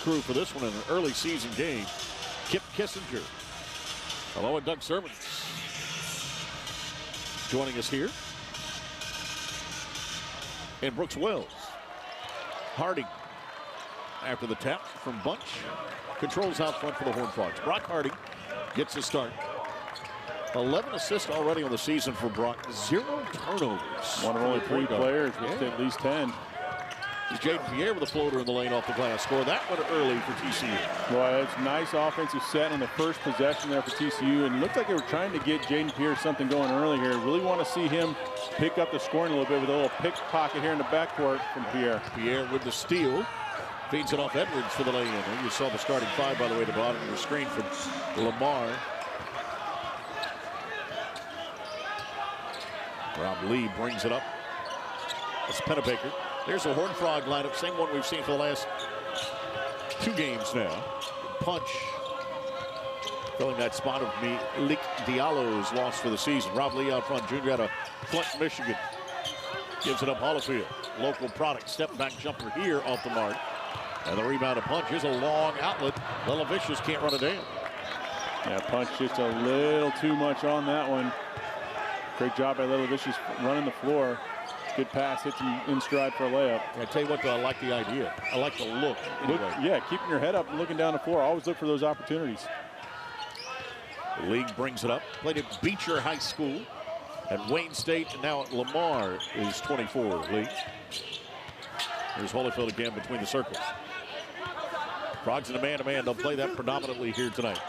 crew for this one in an early season game. Kip Kissinger, along with Doug Sermons, joining us here. And Brooks Wells. Harding, after the tap from Bunch, controls out front for the Horned Frogs. Brock Harding gets the start. 11 assists already on the season for Brock. 0 turnovers. One of only 3 players with at least 10. Jaden Pierre with a floater in the lane off the glass. Score that one early for TCU. Well, it's nice offensive set on the first possession there for TCU. And it looked like they were trying to get Jaden Pierre something going early here. Really want to see him pick up the scoring a little bit with a little pickpocket here in the backcourt from Pierre. Pierre with the steal. Feeds it off Edwards for the lay-in. You saw the starting 5, by the way, at the bottom of the screen from Lamar. Rob Lee brings it up. It's Pennebaker. There's a Horned Frog lineup, same one we've seen for the last 2 games now. Punch. Filling that spot of Malik Diallo's loss for the season. Rob Lee out front, junior out of Flint, Michigan. Gives it up Hollifield. Local product, step back jumper here off the mark. And the rebound of Punch. Here's a long outlet. Lelavicius can't run it down. Yeah, Punch just a little too much on that one. Great job by Lelavicius running the floor. Good pass, hits him in stride for a layup. I tell you what, though, I like the idea. I like the look. Yeah, keeping your head up and looking down the floor. Always look for those opportunities. The league brings it up. Played at Beecher High School, at Wayne State, and now at Lamar is 24. League. Here's Holyfield again between the circles. Frogs in a man-to-man. They'll play that predominantly here tonight.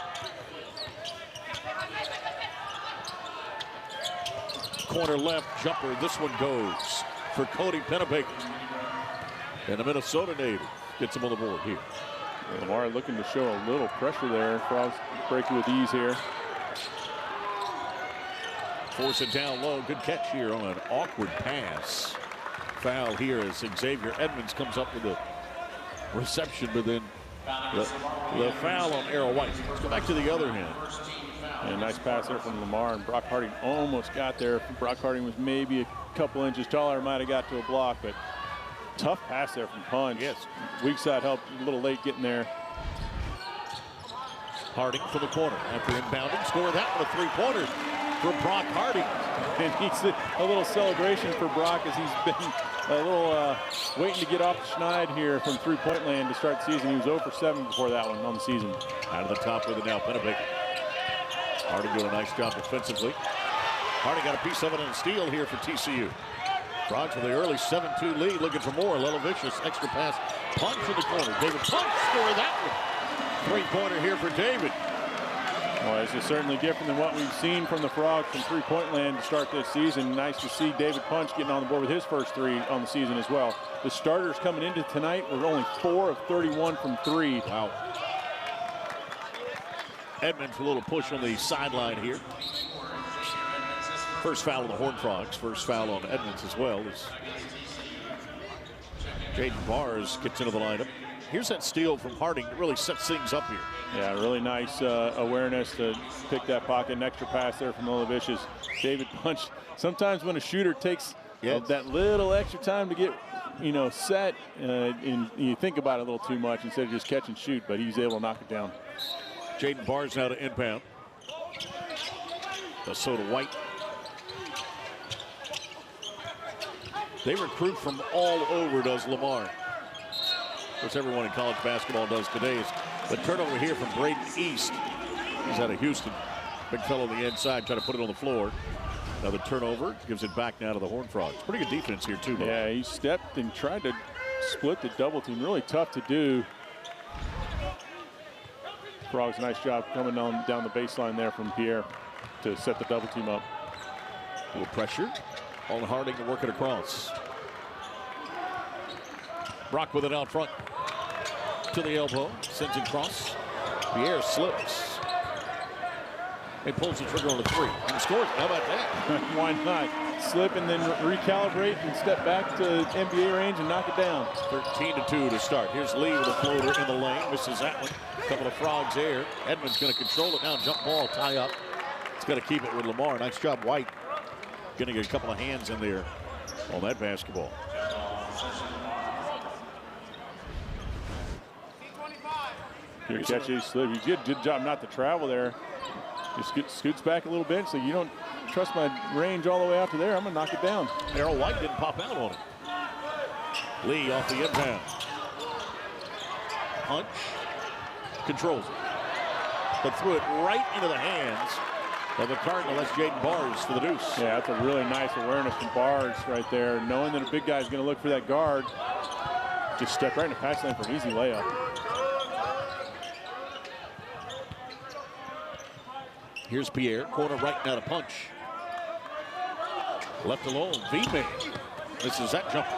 Corner left jumper. This one goes for Cody Pennebaker. And the Minnesota native gets him on the board here. Yeah, Lamar looking to show a little pressure there. Frogs breaking with ease here. Force it down low. Good catch here on an awkward pass. Foul here as Xavier Edmonds comes up with a reception, but then the foul on Errol White. Let's go back to the other hand. And a nice pass there from Lamar, and Brock Harding almost got there. Brock Harding was maybe a couple inches taller, might have got to a block, but tough pass there from Punch. Yes. Weak side help, a little late getting there. Harding for the corner after inbounding. Score that one, a 3-pointer for Brock Harding. And he's a little celebration for Brock as he's been a little waiting to get off the schneid here from three-point land to start the season. He was 0 for 7 before that one on the season. Out of the top with it now, Pennebaker. Harding doing a nice job defensively. Harding got a piece of it on a steal here for TCU. Frogs with the early 7-2 lead, looking for more. Lelavicius, extra pass. Punch in the corner. David Punch score that one. 3-pointer here for David. Well, this is certainly different than what we've seen from the Frogs from three-point land to start this season. Nice to see David Punch getting on the board with his first 3 on the season as well. The starters coming into tonight were only 4 of 31 from 3. Wow. Edmonds, a little push on the sideline here. First foul on the Horned Frogs. First foul on Edmonds as well. Jaden Bars gets into the lineup. Here's that steal from Harding that really sets things up here. Yeah, really nice awareness to pick that pocket. An extra pass there from Lelavicius. David Punch. Sometimes when a shooter takes that little extra time to get, set, and you think about it a little too much instead of just catch and shoot, but he's able to knock it down. Jaden Bars now to inbound. Minnesota White. They recruit from all over, does Lamar. Of course, everyone in college basketball does today. The turnover here from Braden East. He's out of Houston. Big fellow on the inside trying to put it on the floor. Another turnover. Gives it back now to the Horned Frogs. Pretty good defense here, too. Yeah, he stepped and tried to split the double team. Really tough to do. Frogs, nice job coming down the baseline there from Pierre to set the double team up. A little pressure on Harding to work it across. Brock with it out front. To the elbow. Sends it across. Pierre slips. He pulls the trigger on the 3. And scores. How about that? Why not? Slip and then recalibrate and step back to NBA range and knock it down. 13-2 to start. Here's Lee with a floater in the lane. Misses that one. A couple of Frogs there. Edmonds going to control it now. Jump ball, tie up. It's going to keep it with Lamar. Nice job, White. Going to get a couple of hands in there on that basketball. Good catch, he slid. You did a good job not to travel there. Just scoots back a little bit, so you don't trust my range all the way out to there. I'm going to knock it down. Errol White didn't pop out on it. Lee off the inbound. Punch. Controls it. But threw it right into the hands of the Cardinal. That's Jaden Bars for the deuce. Yeah, that's a really nice awareness from Bars right there. Knowing that a big guy's going to look for that guard. Just step right in the pass lane for an easy layup. Here's Pierre, corner right now to punch. Left alone, V-May. This is that jumper.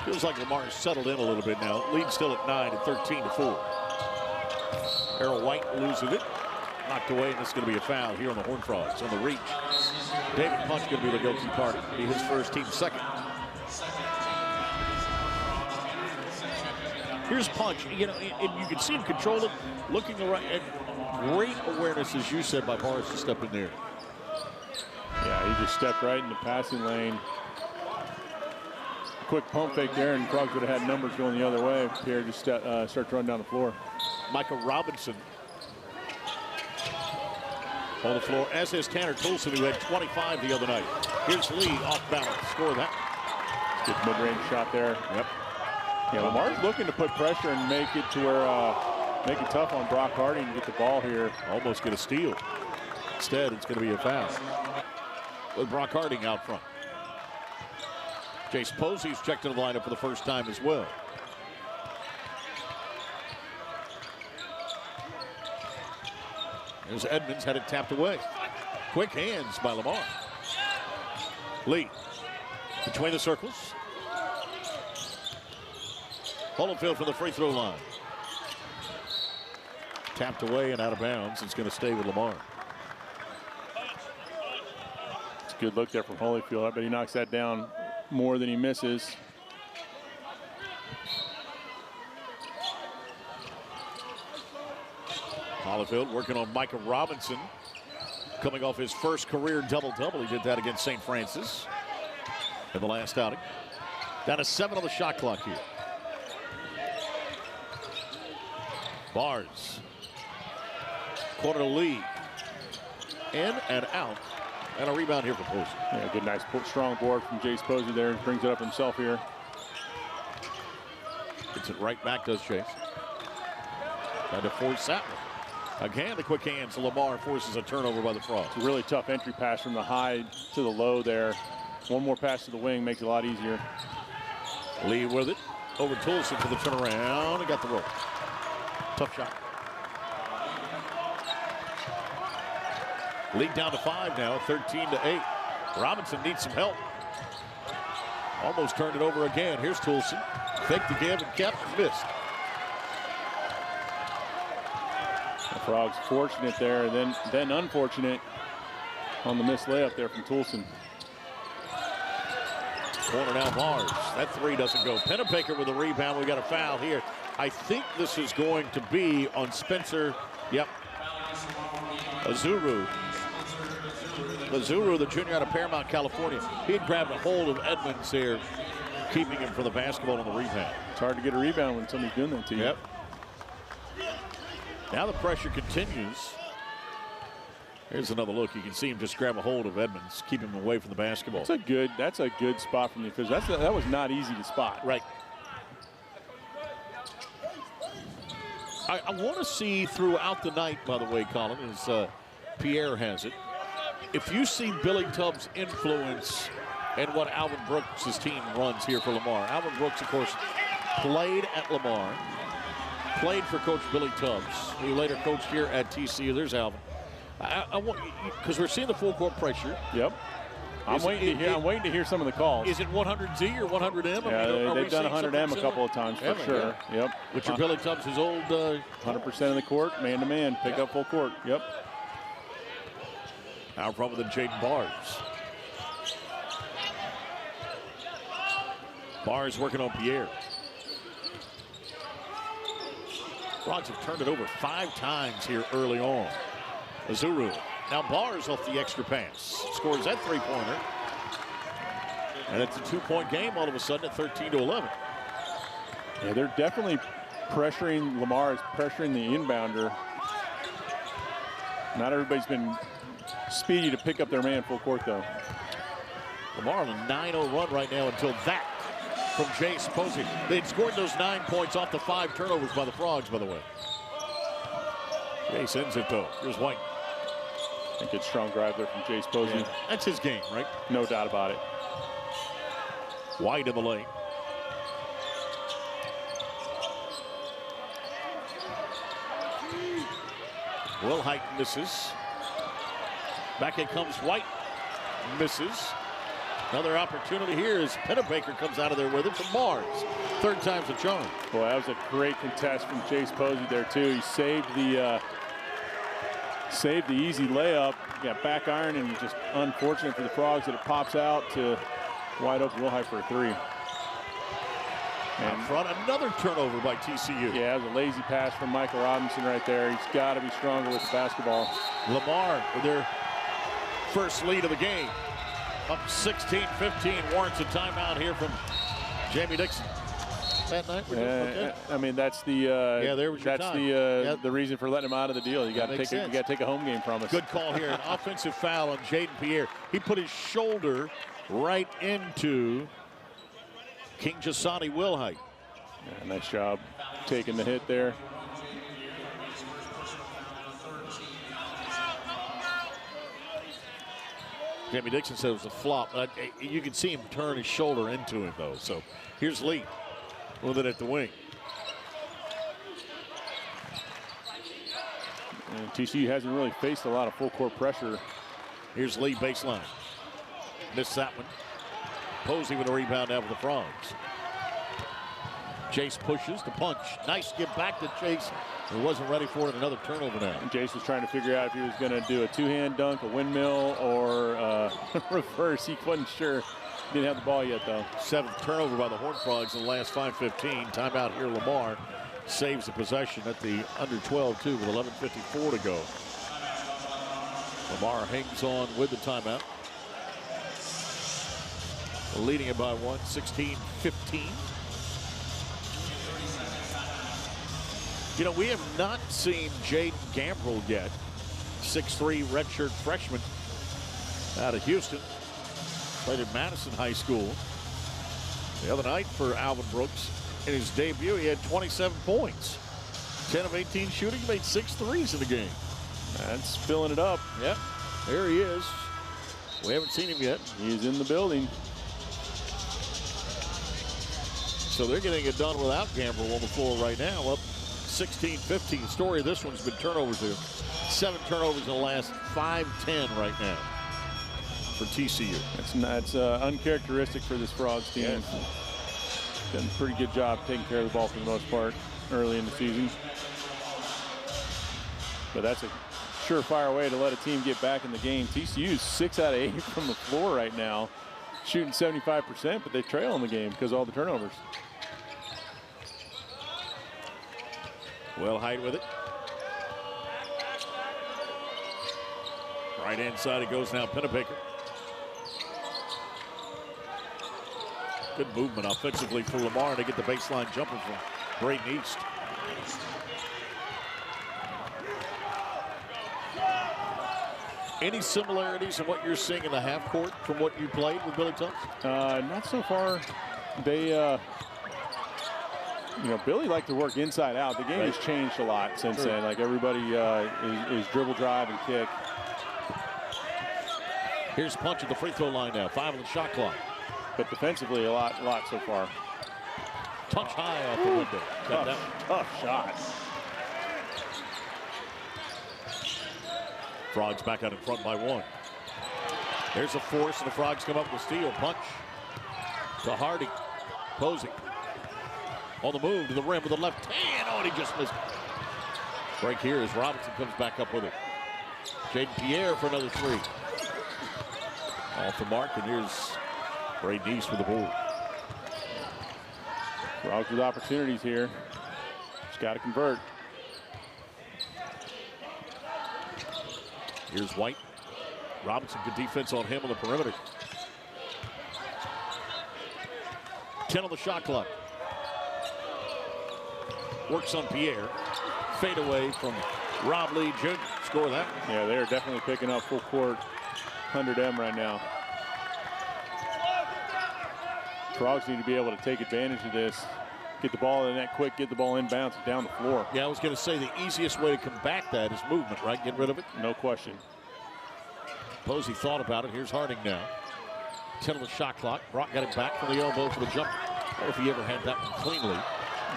Feels like Lamar's settled in a little bit now. Lead still at 9 at 13-4. Errol White loses it. Knocked away, and it's going to be a foul here on the Horned Frogs on the reach. David Punch going to be the guilty party. Be his first, team second. Here's Punch. You know, and you can see him control it, looking right. And great awareness, as you said, by Bars to step in there. Yeah, he just stepped right in the passing lane. Quick pump fake there, and Frogs would have had numbers going the other way. Pierre just starts running down the floor. Michael Robinson on the floor, as is Tanner Toolson, who had 25 the other night. Here's Lee off balance. Score that. Good mid-range shot there. Yep. Yeah, Lamar's looking to put pressure and make it to where make it tough on Brock Harding to get the ball here. Almost get a steal. Instead, it's going to be a foul with Brock Harding out front. Jace Posey's checked into the lineup for the first time as well. There's Edmonds, had it tapped away. Quick hands by Lamar. Lee between the circles. Holyfield from the free throw line. Tapped away and out of bounds. It's going to stay with Lamar. It's a good look there from Holyfield. I bet he knocks that down more than he misses. Holyfield working on Michael Robinson, coming off his first career double-double. He did that against St. Francis in the last outing. Down to 7 on the shot clock here. Bars. Corner to Lee. In and out. And a rebound here for Posey. Yeah, good, nice, strong board from Jace Posey there. Brings it up himself here. Gets it right back, does Chase. Trying to force that one. Again, the quick hands. Lamar forces a turnover by the Frogs. It's a really tough entry pass from the high to the low there. One more pass to the wing makes it a lot easier. Lee with it. Over Toolson for the turnaround. He got the roll. Tough shot. Lead down to 5 now, 13-8. Robinson needs some help. Almost turned it over again. Here's Toolson. Fake the give and kept and missed. The Frogs fortunate there, then unfortunate on the missed layup there from Toolson. Corner now, Bars. That three doesn't go. Pennebaker with a rebound. We got a foul here. I think this is going to be on Spencer. Yep. Azuru. Azuru, the junior out of Paramount, California. He had grabbed a hold of Edmonds here, keeping him from the basketball on the rebound. It's hard to get a rebound when somebody's doing that to you. Yep. Now the pressure continues. Here's another look. You can see him just grab a hold of Edmonds, keep him away from the basketball. That's a good spot from the officials. That was not easy to spot. Right. I want to see throughout the night, by the way, Colin, as Pierre has it, if you see Billy Tubbs' influence and what Alvin Brooks' team runs here for Lamar. Alvin Brooks, of course, played at Lamar, played for Coach Billy Tubbs, who later coached here at TCU. There's Alvin. I want, because we're seeing the full court pressure. Yep. I'm waiting to hear some of the calls. Is it 100Z or 100M? Yeah, they've done 100M a couple of times for sure. Yeah. Yep. Which are Billy Tubbs' old 100% of the court, man to man, pick up full court. Yep. Our problem than Jaden Bars. Bars working on Pierre. Frogs have turned it over 5 times here early on. Azuru. Now Bars off the extra pass. Scores that three-pointer. And it's a 2-point game all of a sudden at 13-11. Yeah, they're definitely pressuring. Lamar is pressuring the inbounder. Not everybody's been speedy to pick up their man full court, though. Lamar on a 9-0 run right now until that from Jace Posey. They'd scored those 9 points off the 5 turnovers by the Frogs, by the way. Jace ends it, though. Here's White. I think it's a strong drive there from Jace Posey. Yeah, that's his game, right? No doubt about it. White in the lane. Will Height misses. Back in comes White. Misses. Another opportunity here as Pennebaker comes out of there with it from Mars. 3rd time's a charm. Boy, that was a great contest from Jace Posey there, too. He saved the easy layup. Got back iron, and just unfortunate for the Frogs that it pops out to wide open Will Height for a 3. And front, another turnover by TCU. Yeah, it was a lazy pass from Michael Robinson right there. He's got to be stronger with the basketball. Lamar with their first lead of the game. Up 16-15, warrants a timeout here from Jamie Dixon. That night, okay. I mean, that's the there was your time. The reason for letting him out of the deal. You got to take a home game from us. Good call here. An offensive foul on Jaden Pierre. He put his shoulder right into King Jasani Wilhite. Yeah, nice job taking the hit there. Jamie Dixon said it was a flop. You can see him turn his shoulder into it, though. So here's Lee with it at the wing. And TCU hasn't really faced a lot of full court pressure. Here's Lee baseline. Missed that one. Posey with a rebound out for the Frogs. Chase pushes the punch. Nice give back to Chase. He wasn't ready for it. Another turnover now. And Chase was trying to figure out if he was going to do a 2-hand dunk, a windmill, or reverse. He wasn't sure. Didn't have the ball yet, though. 7th turnover by the Horned Frogs in the last 5:15. Timeout here. Lamar saves the possession at the under 12, too, with 11:54 to go. Lamar hangs on with the timeout. Leading it by 1, 16-15. You know, we have not seen Jaden Gambrell yet. 6'3" redshirt freshman out of Houston. Played at Madison High School. The other night for Alvin Brooks, in his debut, he had 27 points. 10 of 18 shooting, made 6 threes in the game. That's filling it up. Yep, there he is. We haven't seen him yet. He's in the building. So they're getting it done without Gambrell on the floor right now. Up 16-15. Story of this one's been turnovers here. 7 turnovers in the last 5-10 right now for TCU. That's uncharacteristic for this Frogs team. Yes. Done a pretty good job taking care of the ball for the most part early in the season. But that's a surefire way to let a team get back in the game. TCU's 6 out of 8 from the floor right now, shooting 75%, but they trail in the game because of all the turnovers. Will Height with it. Right hand side it goes now, Pennebaker. Good movement offensively for Lamar to get the baseline jumper from Braden East. Any similarities in what you're seeing in the half court from what you played with Billy Tubbs? Not so far. They, Billy liked to work inside out. The game has changed a lot since then. Like everybody is dribble, drive, and kick. Here's Punch at the free throw line now. 5 on the shot clock. But defensively, a lot so far. Touch high off the window. Tough shot. Frogs back out in front by 1. There's a force, and the Frogs come up with a steal. Punch to Hardy. Posey on the move to the rim with the left hand. Oh, and he just missed it. Break here as Robinson comes back up with it. Jaden Pierre for another 3. Off the mark, and here's Braden East with the ball. Frogs with opportunities here. Just got to convert. Here's White. Robinson, good defense on him on the perimeter. 10 on the shot clock. Works on Pierre. Fade away from Rob Lee Jr. Score that. Yeah, they're definitely picking up full court 100M right now. Frogs need to be able to take advantage of this. Get the ball in the net quick, get the ball inbounds and down the floor. Yeah, I was going to say the easiest way to combat that is movement, right? Get rid of it. No question. Posey thought about it. Here's Harding now. 10 on the shot clock. Brock got it back from the elbow for the jumper. I don't know if he ever had that one cleanly.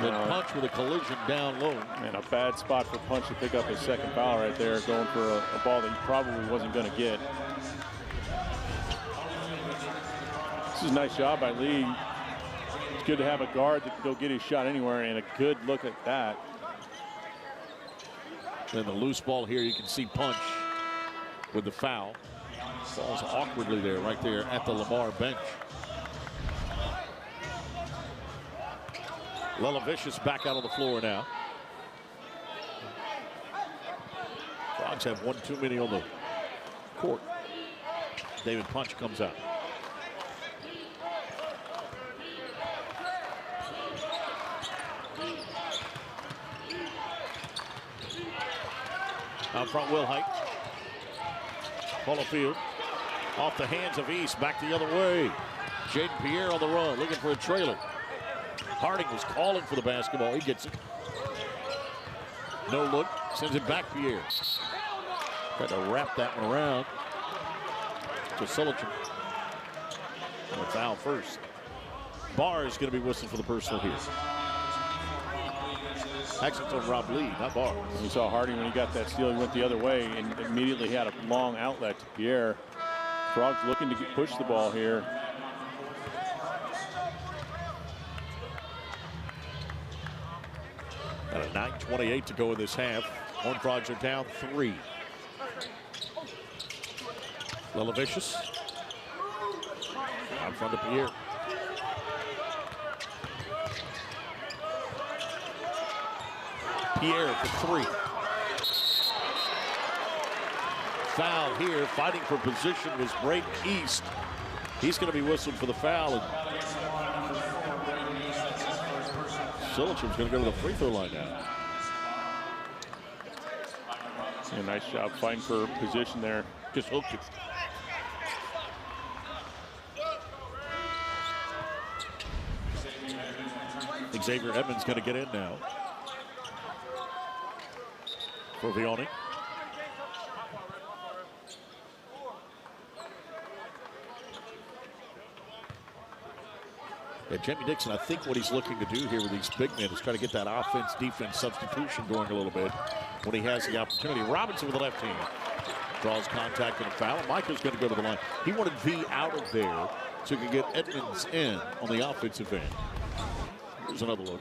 Then Punch with a collision down low. And a bad spot for Punch to pick up his second foul right there, going for a ball that he probably wasn't going to get. This is a nice job by Lee. It's good to have a guard that can go get his shot anywhere, and a good look at that. Then the loose ball here, you can see Punch with the foul. Falls awkwardly there, right there at the Lamar bench. Lelavicius back out on the floor now. Frogs have one too many on the court. David Punch comes out. Out front, Will Height. Holofield off the hands of East, back the other way. Jaden Pierre on the run, looking for a trailer. Harding was calling for the basketball. He gets it. No look, sends it back Pierre. Tried to wrap that one around to Sullivan. And a foul first. Barr is going to be whistling for the personal here. Actions on Rob Lee, not Barr. We saw Harding when he got that steal, he went the other way and immediately had a long outlet to Pierre. Frogs looking to push the ball here. Got a 9:28 to go in this half. Horned Frogs are down 3. Lelavicius. Out front of Pierre. Pierre for 3. Foul here, fighting for position was Brayton East. He's going to be whistled for the foul. And Sillichem's going to go to the free throw line now. Yeah, nice job fighting for position there. Just hooked it. Xavier Edmonds going to get in now. For Vioni. Yeah, Jimmy Dixon, I think what he's looking to do here with these big men is try to get that offense-defense substitution going a little bit when he has the opportunity. Robinson with the left hand. Draws contact and a foul. Michael's going to go to the line. He wanted V out of there so he could get Edmonds in on the offensive end. Here's another look.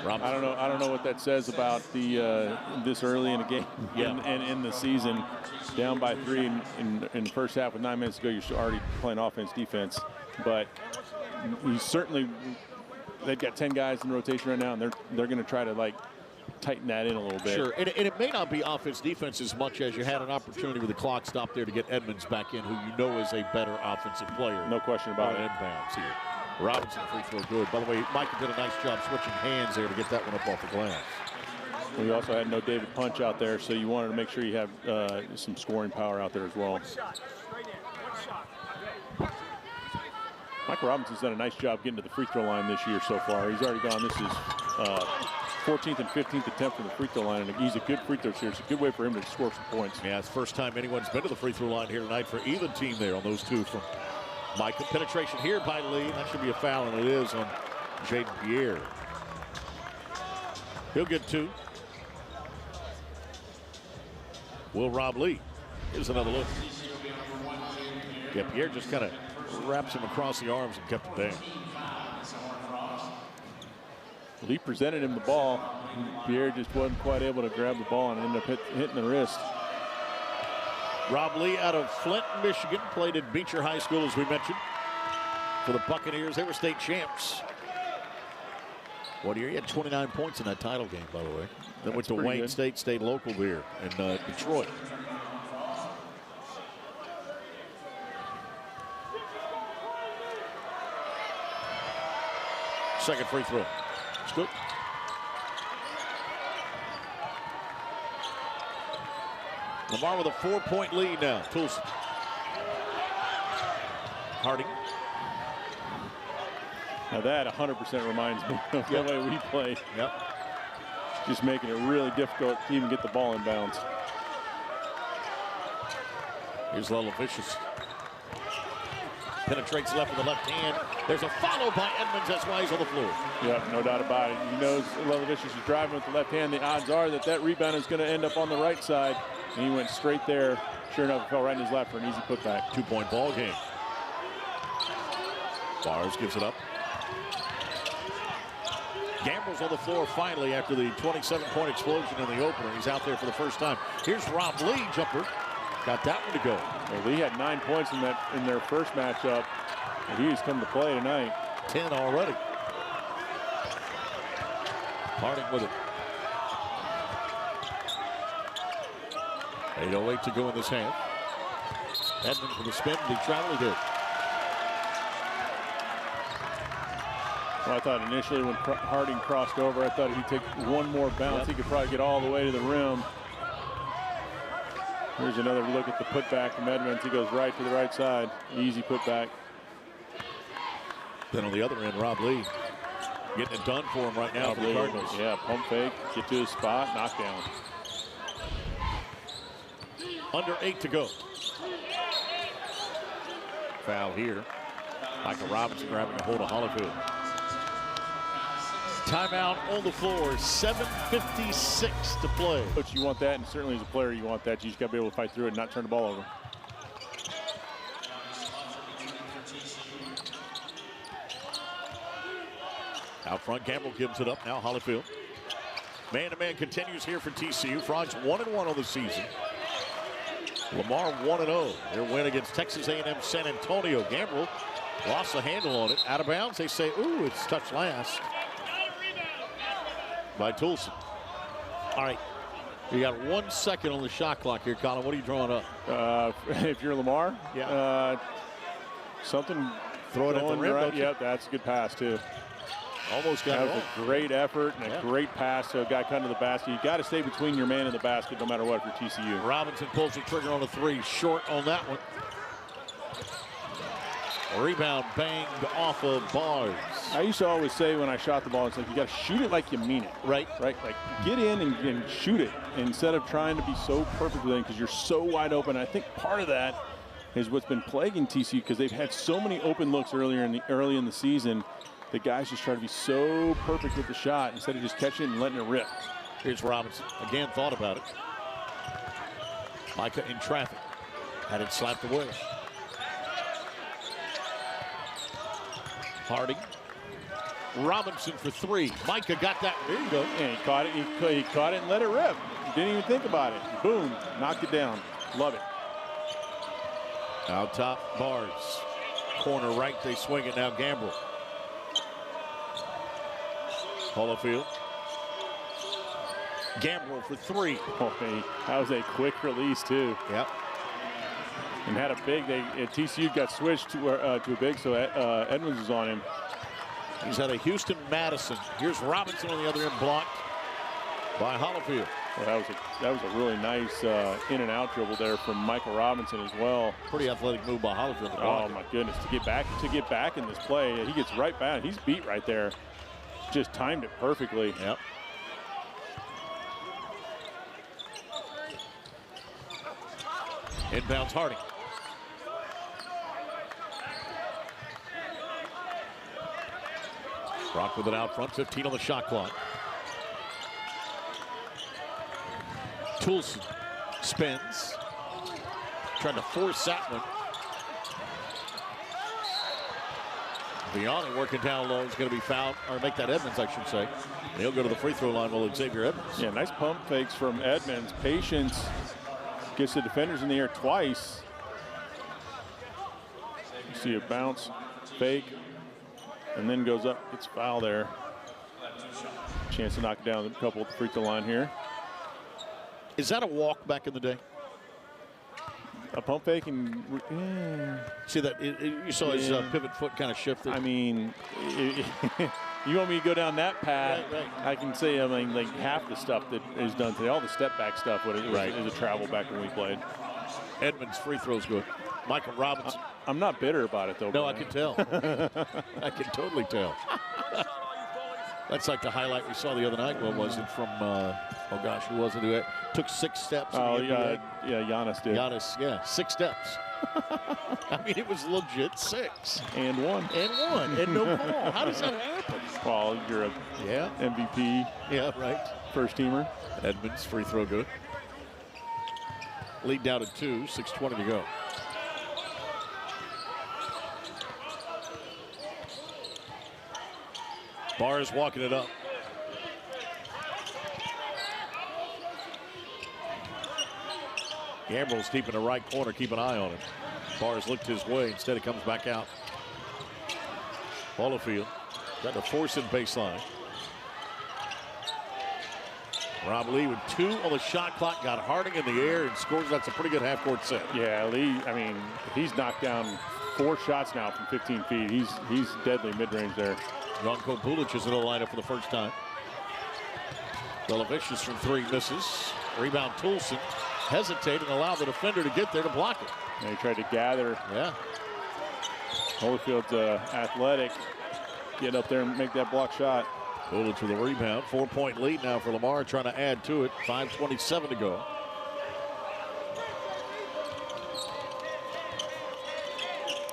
I don't know what that says about the this early in the game and in the season. Down by 3 in the first half with 9 minutes to go, you're already playing offense, defense. But you certainly, they've got 10 guys in rotation right now, and they're going to try to like tighten that in a little bit. Sure, and it may not be offense, defense as much as you had an opportunity with the clock stopped there to get Edmonds back in, who you know is a better offensive player. No question about it. Inbounds here. Robinson free throw good. By the way, Michael did a nice job switching hands there to get that one up off the glass. We also had no David Punch out there, so you wanted to make sure you have some scoring power out there as well. Michael Robinson's done a nice job getting to the free throw line this year so far. He's already gone. This is 14th and 15th attempt from the free throw line, and he's a good free throw shooter. It's a good way for him to score some points. Yeah, it's the first time anyone's been to the free throw line here tonight for either team there on those two from Michael. Penetration here by Lee. That should be a foul, and it is on Jaden Pierre. He'll get 2. Will Rob Lee. Here's another look. Yeah, Pierre just kind of wraps him across the arms and kept it down. Lee presented him the ball. Pierre just wasn't quite able to grab the ball and ended up hitting the wrist. Rob Lee out of Flint, Michigan, played at Beecher High School, as we mentioned. For the Buccaneers, they were state champs. What year? He had 29 points in that title game, by the way. Then went to Wayne good. State, stayed local there in Detroit. Second free throw. It's good. Lamar with a 4-point lead now. Toolson. Harding. Now that 100% reminds me of the way we play. Yep. Just making it really difficult to even get the ball in bounds. Here's Vicious. Penetrates left with the left hand. There's a follow by Edmonds. That's why he's on the floor. Yep, no doubt about it. He knows Vicious is driving with the left hand. The odds are that rebound is going to end up on the right side. And he went straight there. Sure enough, it fell right in his lap for an easy putback. 2-point ball game. Bars gives it up. Gamble's on the floor finally after the 27-point explosion in the opener. He's out there for the first time. Here's Rob Lee, jumper. Got that one to go. Well, Lee had 9 points in their first matchup, and he's come to play tonight. 10 already. Harding with it. 8:08 to go in this half. Edmonds with the spin. He traveled it. Well, I thought initially when Harding crossed over, I thought he'd take one more bounce. Yep. He could probably get all the way to the rim. Here's another look at the putback from Edmonds. He goes right to the right side. Easy putback. Then on the other end, Rob Lee getting it done for him right now for the Cardinals. Yeah, pump fake, get to his spot, knockdown. Under 8 to go. Foul here. Michael Robinson grabbing a hold of Holyfield. Timeout on the floor, 7:56 to play. Coach, you want that, and certainly as a player, you want that. You just got to be able to fight through it and not turn the ball over. Out front, Gamble gives it up. Now Holyfield. Man-to-man continues here for TCU. Frogs 1-1 on the season. Lamar 1-0. Their win against Texas A&M San Antonio. Gamble lost the handle on it. Out of bounds. They say, ooh, it's touched last by Toolson. All right, you got 1 second on the shot clock here, Colin. What are you drawing up? If you're Lamar, something. Throw it at the rim. Right. Yep, that's a good pass too. Almost got it. That was a great effort and a great pass to a guy cutting to the basket. You got to stay between your man and the basket no matter what for TCU. Robinson pulls the trigger on a 3, short on that one. Rebound banged off of Bars. I used to always say when I shot the ball, it's like you got to shoot it like you mean it. Right. Like get in and shoot it instead of trying to be so perfect with it because you're so wide open. I think part of that is what's been plaguing TCU because they've had so many open looks early in the season. The guys just try to be so perfect with the shot instead of just catching it and letting it rip. Here's Robinson. Again, thought about it. Micah in traffic. Had it slapped away. Harding. Robinson for 3. Micah got that. There you go. And he caught it. He caught it and let it rip. Didn't even think about it. Boom. Knocked it down. Love it. Out top, Bars. Corner right. They swing it now. Gamble. Holyfield. Gamble for 3. Okay. That was a quick release, too. Yep. And had a big. TCU got switched to a big, so Edmonds was on him. He's had a Houston Madison. Here's Robinson on the other end, blocked by Holyfield. Well, that was a really nice in and out dribble there from Michael Robinson as well. Pretty athletic move by Holyfield. Oh my goodness! To get back in this play, he gets right back. He's beat right there. Just timed it perfectly. Yep. Inbounds Harding. Brock with it out front, 15 on the shot clock. Toolson spins. Trying to force that one. Viani working down low is going to be fouled, or make that Edmonds, I should say. And he'll go to the free throw line with Xavier Edmonds. Yeah, nice pump fakes from Edmonds. Patience gets the defenders in the air twice. You see a bounce, fake, and then goes up, gets foul there. Chance to knock it down a couple at the free throw line here. Is that a walk back in the day? A pump fake and see that you saw his pivot foot kind of shifted. I mean, you want me to go down that path? Right. I can say, I mean, like half the stuff that is done today, all the step back stuff, is a travel back when we played. Edmonds' free throw's good. Michael Robinson. I'm not bitter about it though. No, Brian. I can tell. I can totally tell. That's like the highlight we saw the other night. What was it from? Oh gosh, who was it? Who took 6 steps? Oh yeah, Giannis did. Giannis, yeah, 6 steps. I mean, it was legit 6 and 1 and no ball. How does that happen? Well, you're a MVP. Yeah, right. First teamer. Edmonds free throw good. Lead down to 2. 6:20 to go. Barr is walking it up. Gamble's deep in the right corner. Keep an eye on him. Barr's looked his way. Instead, it comes back out. Holofield got to force in baseline. Rob Lee with 2 on the shot clock. Got Harding in the air and scores. That's a pretty good half-court set. Yeah, Lee, I mean, he's knocked down 4 shots now from 15 feet. He's deadly mid-range there. Janko Bulic is in the lineup for the first time. Delavicius from 3 misses. Rebound Toulson. Hesitate and allow the defender to get there to block it. And he tried to gather. Yeah. Holyfield's athletic. Get up there and make that block shot. Bulic with a rebound. 4-point lead now for Lamar, trying to add to it. 5:27 to go.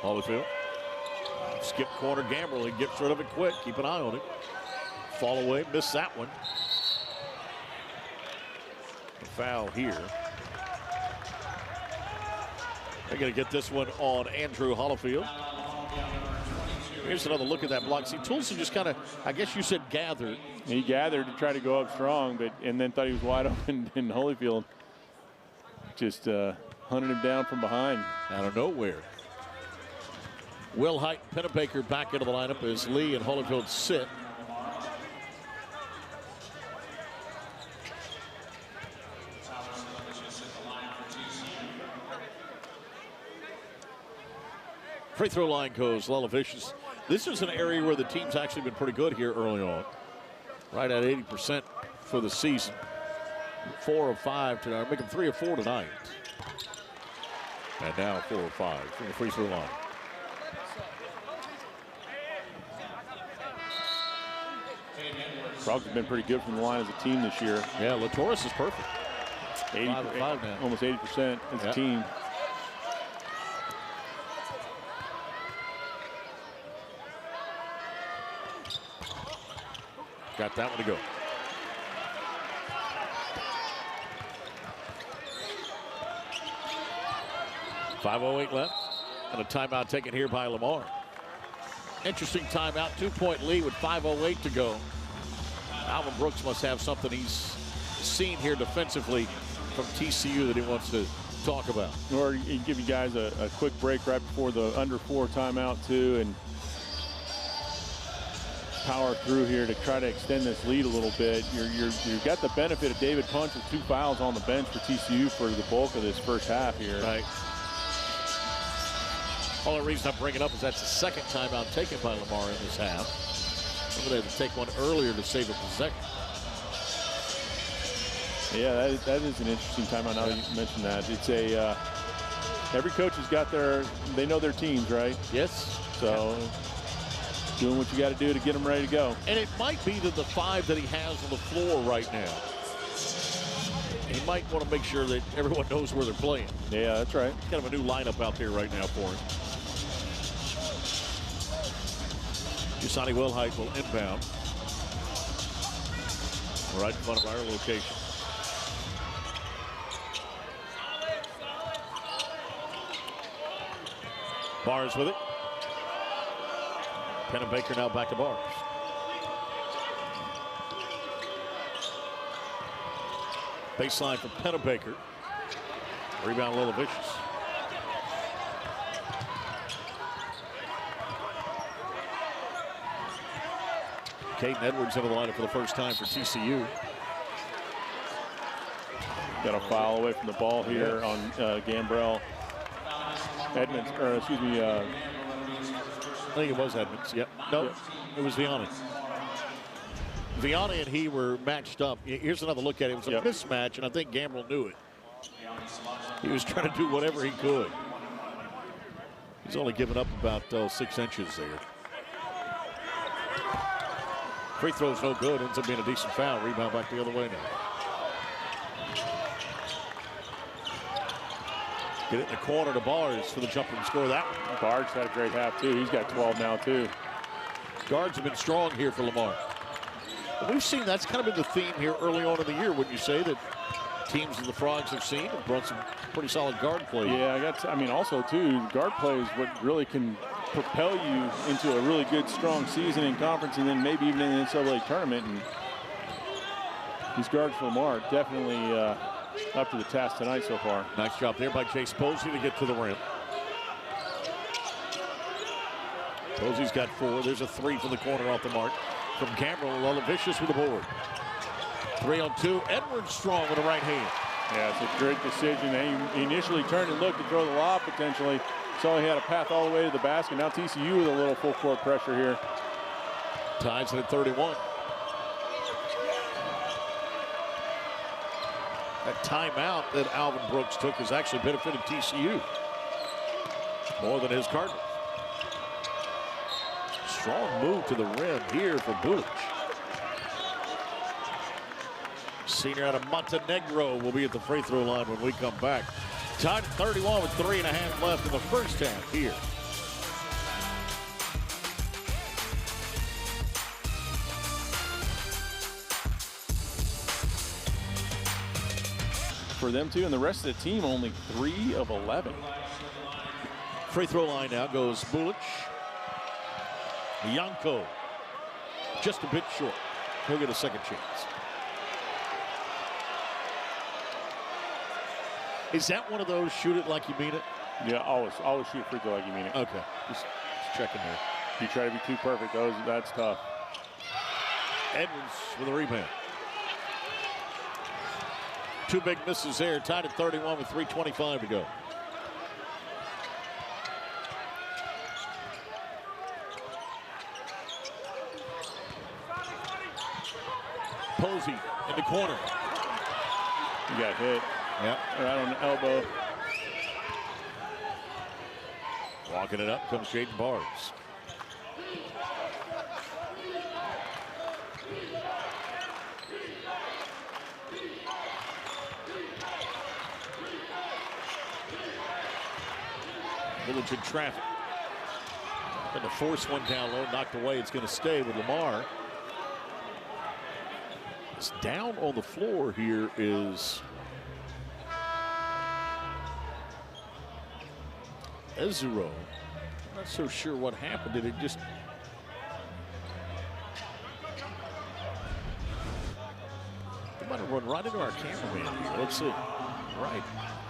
Holyfield. Skip corner, Gamble. He gets rid of it quick. Keep an eye on it. Fall away, miss that one. A foul here. They're going to get this one on Andrew Holyfield. Here's another look at that block. See, Toulson just kind of, I guess you said gathered. He gathered to try to go up strong, and then thought he was wide open, and Holyfield just hunted him down from behind. Out of nowhere. Will Height, Pennebaker back into the lineup as Lee and Holyfield sit. Free throw line goes Lelavicius. This is an area where the team's actually been pretty good here early on. Right at 80% for the season. 4 of 5 tonight. Make them 3 of 4 tonight. And now 4 of 5 from the free throw line. Frogs have been pretty good from the line as a team this year. Yeah, Latoris is perfect. 5 of 5 now. Almost 80% as a team. Got that one to go. .508 left. And a timeout taken here by Lamar. Interesting timeout. 2-point lead with 5:08 to go. Alvin Brooks must have something he's seen here defensively from TCU that he wants to talk about. Or he can give you guys a quick break right before the under 4 timeout too, and power through here to try to extend this lead a little bit. You've got the benefit of David Punch with 2 fouls on the bench for TCU for the bulk of this first half here. Right. Only reason I'm bringing it up is that's the second timeout taken by Lamar in this half. Somebody had to take one earlier to save a possession. Yeah, that is an interesting timeout now that you mentioned that. It's a, every coach has got they know their teams, right? Yes. So doing what you got to do to get them ready to go. And it might be that the 5 that he has on the floor right now, he might want to make sure that everyone knows where they're playing. Yeah, that's right. It's kind of a new lineup out there right now for him. Usani Wilhite will inbound. Right in front of our location. Barnes with it. Pennebaker now back to Barnes. Baseline for Pennebaker. Rebound a little vicious. Caden Edwards into the lineup for the first time for TCU. Got a foul away from the ball here on Gambrell. Edmonds, or excuse me. I think it was Edmonds. Yep. No, yep. It was Vianney. Vianney and he were matched up. Here's another look at it. It was a mismatch, and I think Gamble knew it. He was trying to do whatever he could. He's only given up about 6 inches there. Free throw's no good. Ends up being a decent foul. Rebound back the other way now. Get it in the corner to Bars for the jumper and score that one. Bars had a great half, too. He's got 12 now, too. Guards have been strong here for Lamar. But we've seen that's kind of been the theme here early on in the year, wouldn't you say, that teams that the Frogs have seen have brought some pretty solid guard play. Yeah, I mean, also, too, guard play is what really can propel you into a really good, strong season in conference and then maybe even in the NCAA tournament. And these guards for Lamar definitely up to the task tonight so far. Nice job there by Chase Posey to get to the rim. Posey's got 4. There's a 3 from the corner off the mark from Gamble. Lolovicius with the board. 3 on 2. Edwards strong with the right hand. Yeah, it's a great decision. He initially turned and looked to throw the lob potentially. Saw he had a path all the way to the basket. Now TCU with a little full court pressure here. Ties it at 31. That timeout that Alvin Brooks took has actually benefited TCU more than his Cardinals. Strong move to the rim here for Bulich. Senior out of Montenegro will be at the free throw line when we come back. Tied at 31 with 3.5 left in the first half here. For them too, and the rest of the team only 3 of 11. Free throw line now goes Bulich. Yanko just a bit short. He'll get a second chance. Is that one of those shoot it like you mean it? Yeah, always shoot free throw like you mean it. Okay, just checking there. You try to be too perfect, that's tough. Edwards with a rebound. 2 big misses there. Tied at 31 with 3:25 to go. Posey in the corner. You got hit. Yep. Right on the elbow. Walking it up comes Jaden Bars. Village in traffic. And to force one down low, knocked away. It's going to stay with Lamar. It's down on the floor here is Ezero. I'm not so sure what happened. Did it just... They might have run right into our cameraman here. Let's see. Right.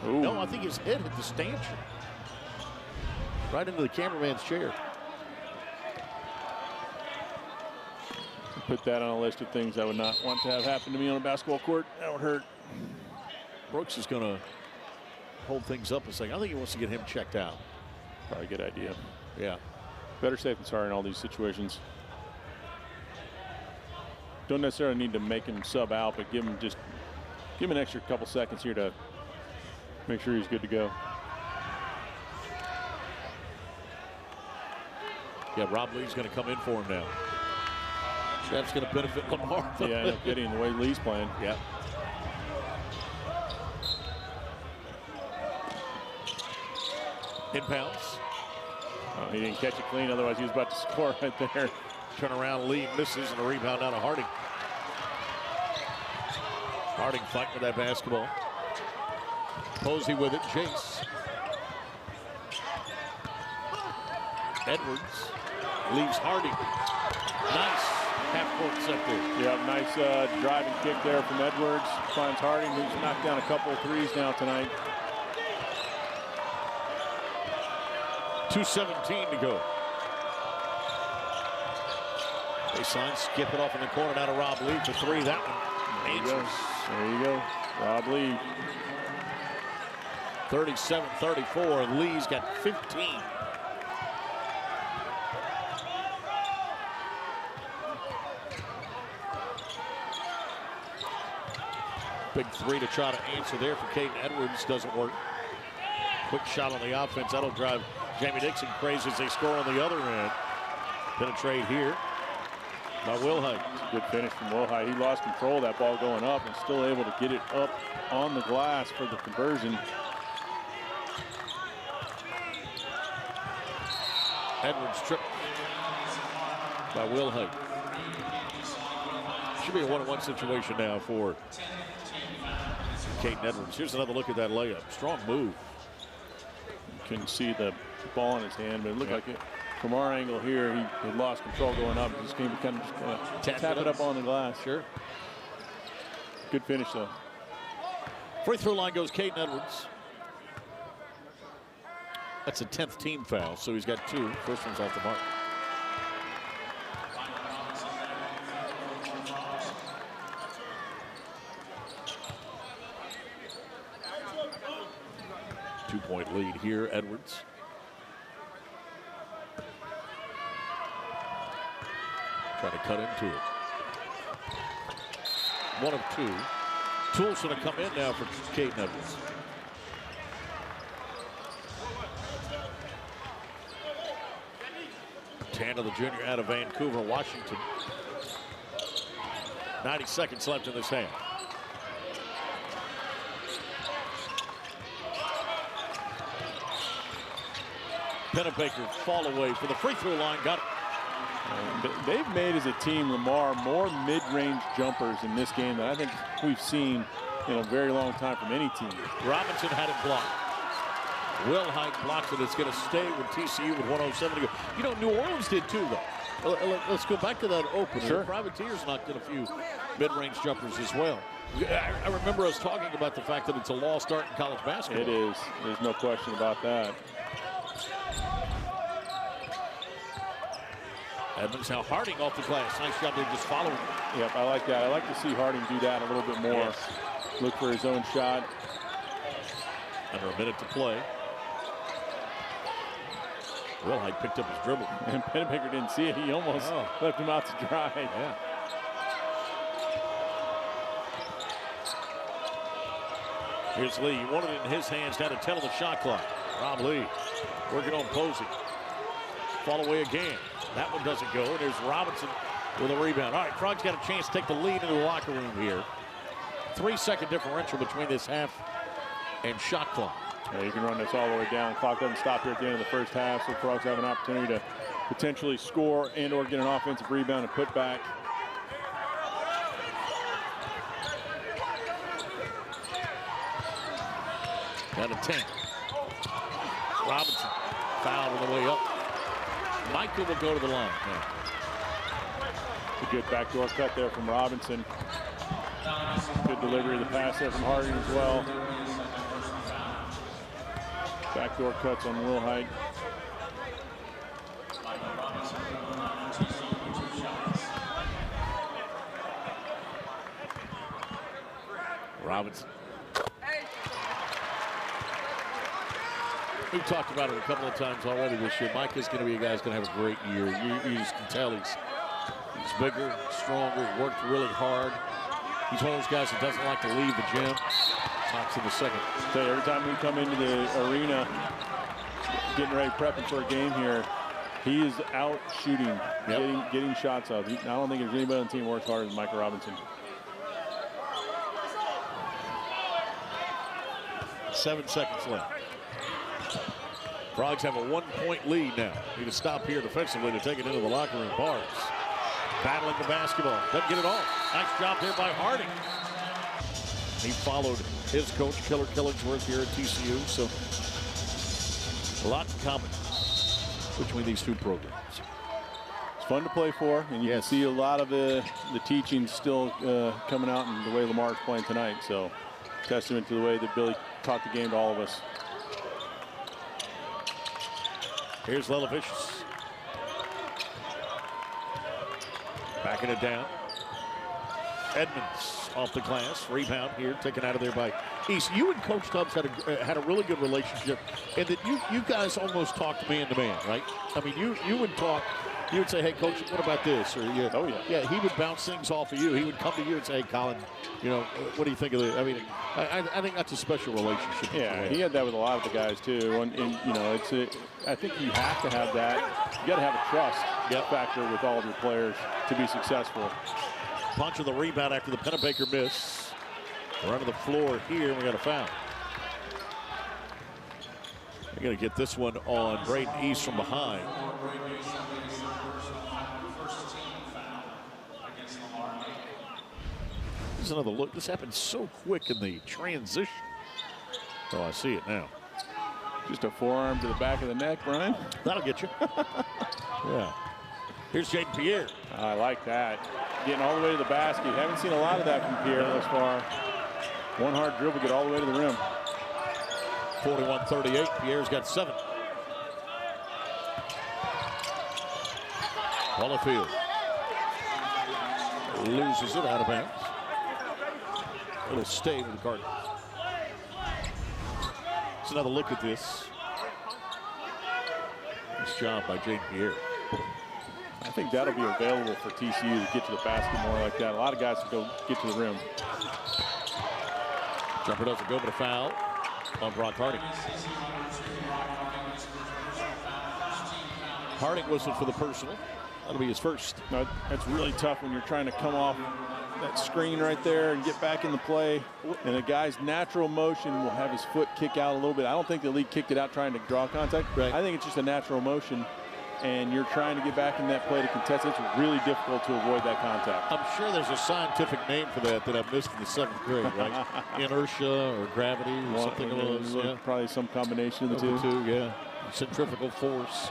Ooh. No, I think his head hit the stanchion. Right into the cameraman's chair. Put that on a list of things I would not want to have happen to me on a basketball court. That would hurt. Brooks is going to hold things up a second. I think he wants to get him checked out. Probably a good idea. Yeah. Better safe than sorry in all these situations. Don't necessarily need to make him sub out, but give him an extra couple seconds here to make sure he's good to go. Yeah, Rob Lee's going to come in for him now. That's going to benefit Lamar. Yeah, no kidding, the way Lee's playing. Yeah. Inbounds. Oh, he didn't catch it clean, otherwise he was about to score right there. Turn around, Lee misses, and a rebound out of Harding. Harding fighting with that basketball. Posey with it, Chase. Edwards leaves Harding. Nice half-court set there. Yeah, nice driving kick there from Edwards. Finds Harding, who's knocked down a couple of threes now tonight. 2:17 to go. Baseline, skip it off in the corner, now to Rob Lee for 3. That one answers. There you go. Rob Lee. 37-34. Lee's got 15. Big three to try to answer there for Caden Edwards. Doesn't work. Quick shot on the offense. That'll drive Jamie Dixon crazy as they score on the other end. Penetrate here by Wilhite. Good finish from Wilhite. He lost control of that ball going up and still able to get it up on the glass for the conversion. Edwards tripped by Wilhite. Should be a one-on-one situation now for Caden Edwards. Here's another look at that layup. Strong move. You couldn't see the ball in his hand, but it looked like it. From our angle here, he had lost control going up. Just came to kind of tap it up on the glass. Sure. Good finish, though. Free throw line goes Caden Edwards. That's a 10th team foul, so he's got 2. First one's off the mark. Two-point lead here, Edwards. Trying to cut into it. 1 of 2. Tools going to come in now for Caden Edwards. Tanda, the junior out of Vancouver, Washington. 90 seconds left in this half. Pennebaker fall away for the free throw line. Got it. They've made as a team, Lamar, more mid-range jumpers in this game than I think we've seen in a very long time from any team. Robinson had it blocked. Wilhite blocks it. It's going to stay with TCU with 107 to go. You know, New Orleans did too, though. Let's go back to that opener. Sure. The Privateers knocked in a few mid-range jumpers as well. I remember us talking about the fact that it's a lost start in college basketball. It is. There's no question about that. Edmonds now Harding off the glass. Nice job there just following. Yep, I like that. I like to see Harding do that a little bit more. Yes. Look for his own shot. Under a minute to play. Wilhite picked up his dribble. And Pennebaker didn't see it. He almost left him out to dry. Yeah. Here's Lee. He wanted it in his hands. Down to 10 on the shot clock. Rob Lee working on Posey. Fall away again. That one doesn't go. And there's Robinson with a rebound. All right, Frogs got a chance to take the lead into the locker room here. 3-second differential between this half and shot clock. Yeah, you can run this all the way down. Clock doesn't stop here at the end of the first half, so Frogs have an opportunity to potentially score and or get an offensive rebound and put back. Down to 10. Robinson fouled on the way up. Michael will go to the line. Yeah. A good backdoor cut there from Robinson. Good delivery of the pass there from Harding as well. Backdoor cuts on Wilhite. Robinson. We've talked about it a couple of times already this year. Mike is going to be a guy who's going to have a great year. You just can tell he's bigger, stronger, worked really hard. He's one of those guys that doesn't like to leave the gym. Talks in the second. So every time we come into the arena, getting ready, prepping for a game here, he is out shooting, getting shots up. I don't think there's anybody on the team who works harder than Michael Robinson. 7 seconds left. Frogs have a 1-point lead now. Need to stop here defensively to take it into the locker room. Barnes battling the basketball. Doesn't get it off. Nice job there by Harding. He followed his coach, Killer Killingsworth, here at TCU. So a lot in common between these two programs. It's fun to play for, and you can see a lot of the teaching still coming out in the way Lamar's playing tonight. So testament to the way that Billy taught the game to all of us. Here's Lelavicius. Backing it down. Edmonds off the glass. Rebound here taken out of there by East, you and Coach Tubbs had a really good relationship, and that you guys almost talked man to man, right? I mean, you would talk. You would say, "Hey, Coach, what about this?" Or yeah, he would bounce things off of you. He would come to you and say, "Hey, Colin, what do you think of this?" I mean, I think that's a special relationship. Yeah, he had that with a lot of the guys too. And I think you have to have that. You got to have a trust factor with all of your players to be successful. Punch of the rebound after the Pennebaker miss. We're under the floor here, and we got a foul. We're going to get this one on Braden East from behind. This is another look. This happened so quick in the transition. Oh, I see it now. Just a forearm to the back of the neck, Brian. That'll get you. Yeah. Here's Jaden Pierre. I like that. Getting all the way to the basket. Haven't seen a lot of that from Pierre thus far. One hard dribble, get all the way to the rim. 41-38. Pierre's got 7. Holyfield loses it out of bounds. It'll stay with the Cardinals. Let's another look at this. Nice job by Jaden Pierre. I think that'll be available for TCU to get to the basket more like that. A lot of guys can go get to the rim. Jumper doesn't go, but a foul on Brock Harding. Harding whistled for the personal. That'll be his first. No, that's really tough when you're trying to come off that screen right there and get back in the play. And a guy's natural motion will have his foot kick out a little bit. I don't think the league kicked it out trying to draw contact. Right. I think it's just a natural motion. And you're trying to get back in that play to contest. It's really difficult to avoid that contact. I'm sure there's a scientific name for that I missed in the 7th grade, right? Inertia or gravity or something of those. Yeah. Probably some combination of the two. Yeah. Centrifugal force.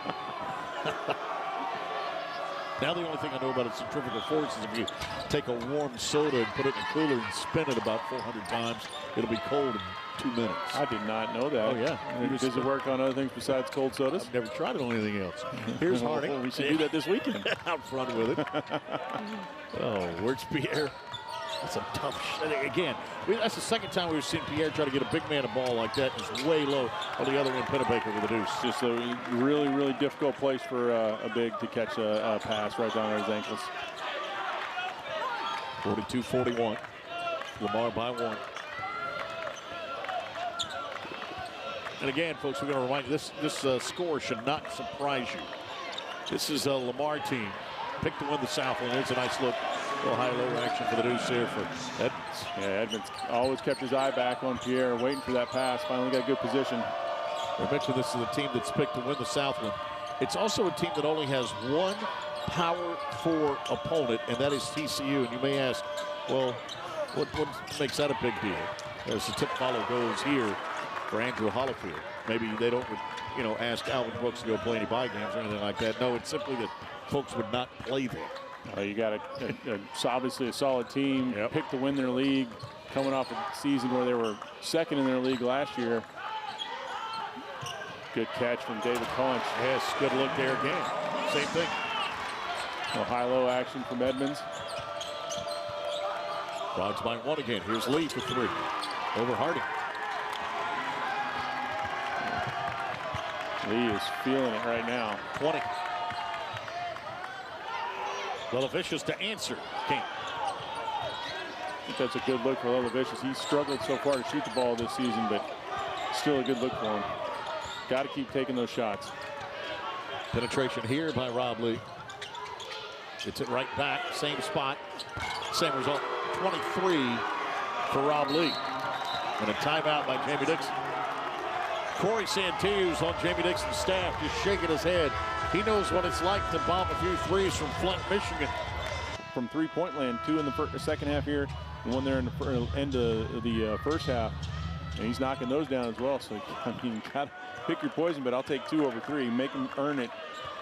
Now the only thing I know about a centrifugal force is if you take a warm soda and put it in a cooler and spin it about 400 times, it'll be cold in 2 minutes. I did not know that. Oh, yeah. Does it work on other things besides cold sodas? I've never tried it on anything else. Here's Harding. Well, we should do that this weekend. Out front with it. Oh, where's Pierre? That's a tough shot. Again, that's the second time we've seen Pierre try to get a big man a ball like that. It's way low on the other one, Pennebaker with a deuce. Just a really, really difficult place for a big to catch a pass right down his ankles. 42-41. Lamar by 1. And again, folks, we're going to remind you, this score should not surprise you. This is a Lamar team. Picked to win the Southland. There's a nice look. A little high-low action for the deuce here for Edmonds. Yeah, Edmonds always kept his eye back on Pierre, waiting for that pass. Finally got good position. I mentioned this is a team that's picked to win the Southland. It's also a team that only has one Power 4 opponent, and that is TCU. And you may ask, well, what makes that a big deal? As the tip follow goes here for Andrew Holyfield. Maybe they don't, ask Alvin Brooks to go play any bye games or anything like that. No, it's simply that folks would not play there. You got obviously a solid team, picked to win their league, coming off a season where they were second in their league last year. Good catch from David Punch. Yes, good look there again. Same thing. High-low action from Edmonds. Frogs by 1 again. Here's Lee for 3. Over Harding. Lee is feeling it right now. 20. Lelavicious to answer. King. I think that's a good look for Lelavicious. He's struggled so far to shoot the ball this season, but still a good look for him. Got to keep taking those shots. Penetration here by Rob Lee. Gets it right back. Same spot. Same result. 23 for Rob Lee. And a timeout by Jamie Dixon. Corey Santillo's on Jamie Dixon's staff, just shaking his head. He knows what it's like to bomb a few threes from Flint, Michigan. From three-point land, 2 in the second half here, and 1 there in the end of the first half. And he's knocking those down as well. So, you got to pick your poison, but I'll take 2 over 3. Make him earn it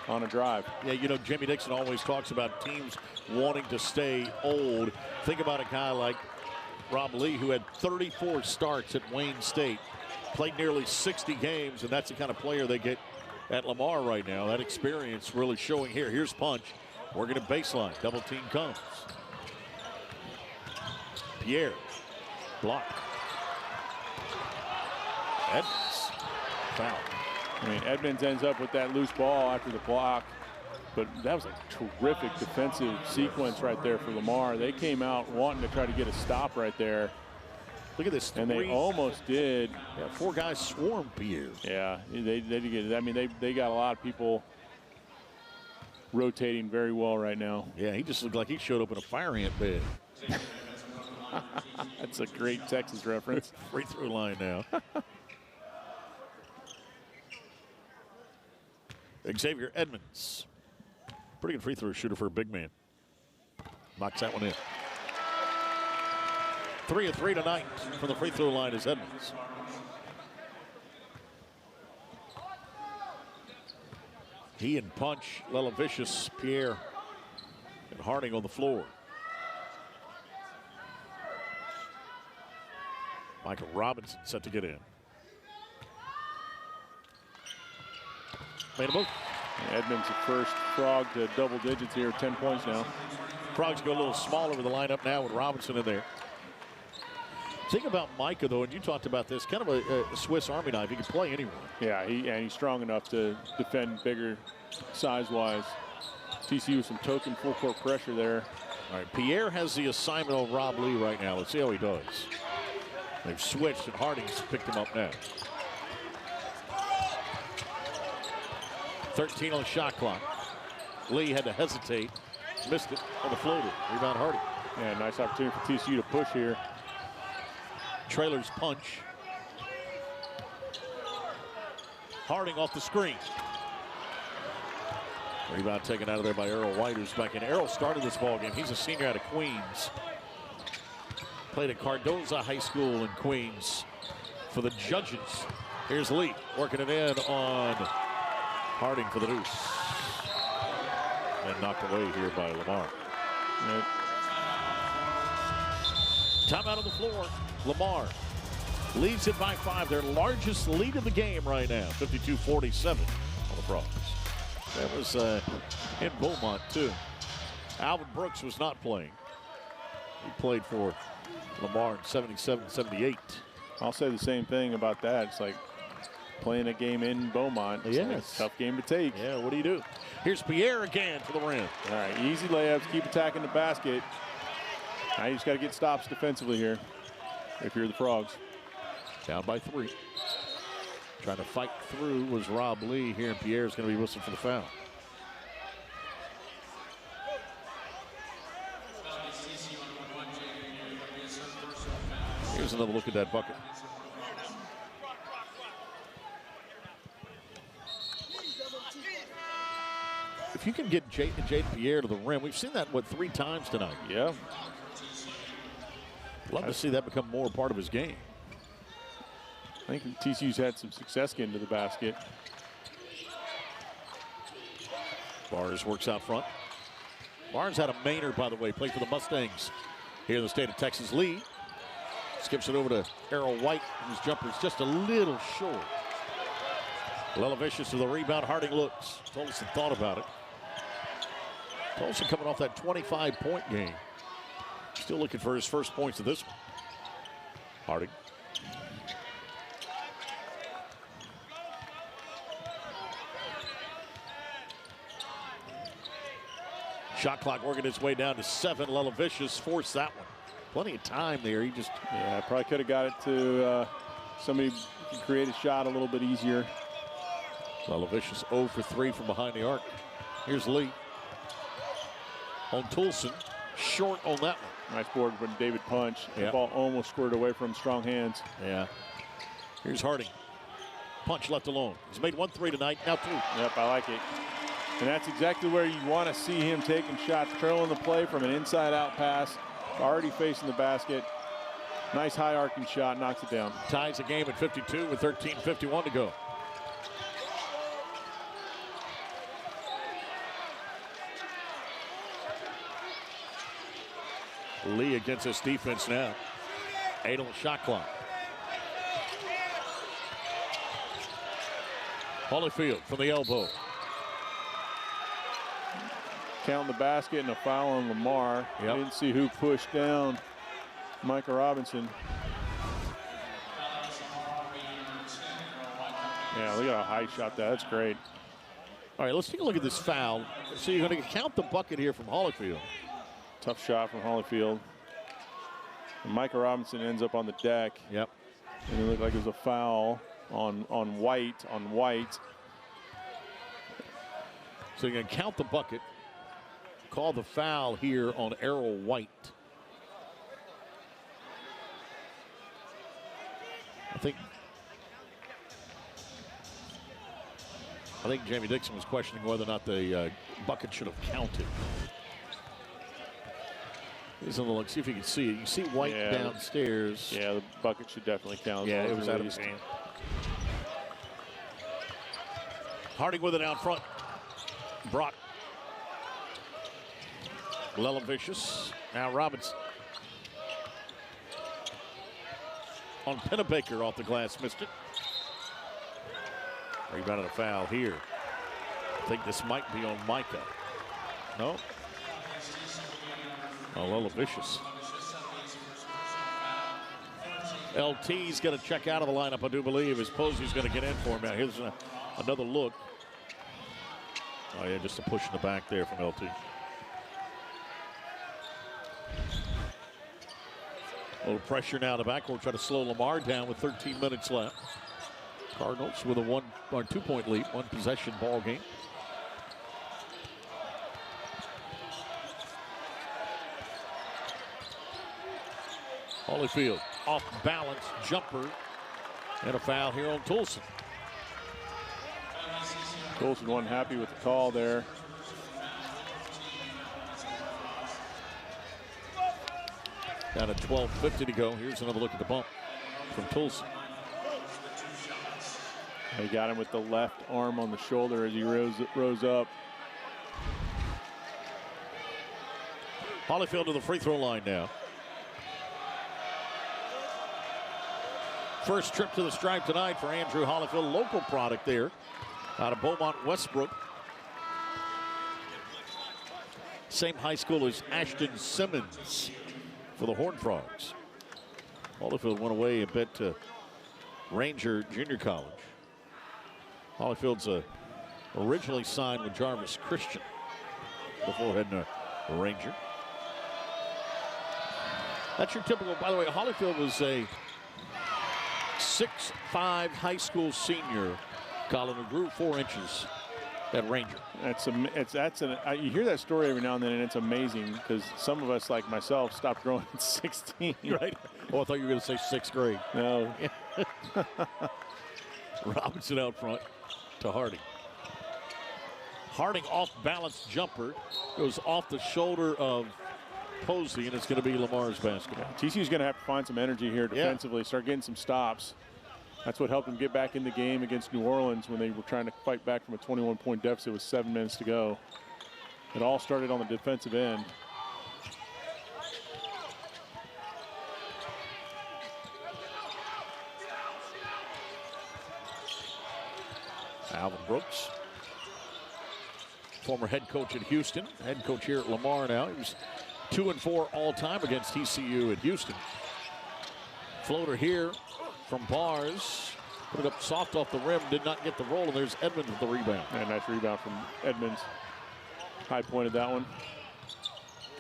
on a drive. Yeah, Jamie Dixon always talks about teams wanting to stay old. Think about a guy like Rob Lee, who had 34 starts at Wayne State. Played nearly 60 games, and that's the kind of player they get at Lamar right now. That experience really showing here. Here's Punch. Working a baseline. Double team comes. Pierre. Block. Edmonds. Foul. I mean, Edmonds ends up with that loose ball after the block. But that was a terrific defensive sequence right there for Lamar. They came out wanting to try to get a stop right there. Look at this. And they almost did. Yeah, 4 guys swarmed Pierre. Yeah, they did get it. I mean, they got a lot of people rotating very well right now. Yeah, he just looked like he showed up in a fire ant bed. That's a great Texas reference. Free throw line now. Xavier Edmonds. Pretty good free throw shooter for a big man. Knocks that one in. 3 of 3 tonight from the free throw line is Edmonds. He and Punch, Lelavicius, Pierre, and Harding on the floor. Michael Robinson set to get in. Made a move. Edmonds, the first Frog to double digits here, 10 points now. Frogs go a little smaller with the lineup now with Robinson in there. Think about Micah, though, and you talked about this, kind of a Swiss Army knife. He can play anywhere. Yeah, he's strong enough to defend bigger size-wise. TCU with some token full-court pressure there. All right, Pierre has the assignment on Rob Lee right now. Let's see how he does. They've switched, and Harding's picked him up now. 13 on the shot clock. Lee had to hesitate. Missed it on the floater. Rebound Harding. Yeah, nice opportunity for TCU to push here. Trailers punch. Harding off the screen. Rebound taken out of there by Errol White, who's back in. Errol started this ball game. He's a senior out of Queens. Played at Cardoza High School in Queens for the Judges. Here's Lee working it in on Harding for the deuce. And knocked away here by Lamar. Right. Timeout on the floor. Lamar leads it by 5. Their largest lead of the game right now. 52-47 on the Frogs. That was in Beaumont, too. Alvin Brooks was not playing. He played for Lamar in 77-78. I'll say the same thing about that. It's like playing a game in Beaumont. It's like a tough game to take. Yeah, what do you do? Here's Pierre again for the rim. All right, easy layups. Keep attacking the basket. Now you just got to get stops defensively here if you're the Frogs. Down by 3. Trying to fight through was Rob Lee here, and Pierre's going to be whistled for the foul. Here's another look at that bucket. If you can get Jaden Pierre to the rim, we've seen that, 3 times tonight? Yeah. Love to see that become more a part of his game. I think TCU's had some success getting to the basket. Barnes works out front. Barnes had a Maynard, by the way, played for the Mustangs here in the state of Texas. Lee skips it over to Errol White, whose jumper is just a little short. Lelavicius to the rebound. Harding looks. Tolson thought about it. Tolson coming off that 25-point game. Still looking for his first points of this one. Harding. Shot clock working its way down to 7. Lelavicius forced that one. Plenty of time there. He just... Yeah, probably could have got it to somebody who can create a shot a little bit easier. Lelavicius 0 for 3 from behind the arc. Here's Lee. On Toulson. Short on that one. Nice board from David Punch. The ball almost squared away from strong hands. Yeah. Here's Harding. Punch left alone. He's made 1 3 tonight. Now 2. Yep, I like it. And that's exactly where you want to see him taking shots. Trailing the play from an inside-out pass. Already facing the basket. Nice high arcing shot. Knocks it down. Ties the game at 52 with 13:51 to go. Lee against this defense now. 8 on the shot clock. Holyfield from the elbow. Counting the basket and a foul on Lamar. Yep. Didn't see who pushed down Michael Robinson. Yeah, look at how high he shot that. That's great. All right, let's take a look at this foul. So you're going to count the bucket here from Holyfield. Tough shot from Holyfield. And Micah Robinson ends up on the deck. Yep. And it looked like it was a foul on White. So you're going to count the bucket. Call the foul here on Errol White. I think Jamie Dixon was questioning whether or not the bucket should have counted. Here's a look, see if you can see it. You see White downstairs. Yeah, the bucket should definitely count. Yeah, it was out of his hand. Harding with it out front. Brock. Lelavicious. Now Robinson. On Pennebaker off the glass, missed it. Rebound and a foul here. I think this might be on Micah. No? Oh, Lelavicious. LT's going to check out of the lineup, I do believe, as Posey's going to get in for him. Now here's another look. Oh, yeah, just a push in the back there from LT. A little pressure now in the backcourt, try to slow Lamar down with 13 minutes left. Cardinals with a 1 or 2 point lead, 1 possession ball game. Holyfield off balance jumper and a foul here on Toulson. Toulson wasn't happy with the call there. Down at 12:50 to go. Here's another look at the bump from Toulson. He got him with the left arm on the shoulder as he rose up. Holyfield to the free throw line now. First trip to the stripe tonight for Andrew Holyfield, local product there out of Beaumont, Westbrook. Same high school as Ashton Simmons for the Horned Frogs. Holyfield went away a bit to Ranger Junior College. Holyfield's originally signed with Jarvis Christian before heading to Ranger. That's your typical, by the way, Holyfield was a 6'5" high school senior, Colin, who grew 4 inches at Ranger. You hear that story every now and then, and it's amazing because some of us, like myself, stopped growing at 16. Right? Oh, I thought you were going to say 6th grade. No. Robinson out front to Harding. Harding off balance jumper goes off the shoulder of Posey, and it's going to be Lamar's basketball. TCU's going to have to find some energy here defensively, start getting some stops. That's what helped them get back in the game against New Orleans when they were trying to fight back from a 21-point deficit with 7 minutes to go. It all started on the defensive end. Alvin Brooks, former head coach at Houston, head coach here at Lamar now. He was 2-4 all-time against TCU at Houston. Floater here from Bars. Put it up soft off the rim, did not get the roll, and there's Edmonds with the rebound. Yeah, nice rebound from Edmonds. High pointed that one.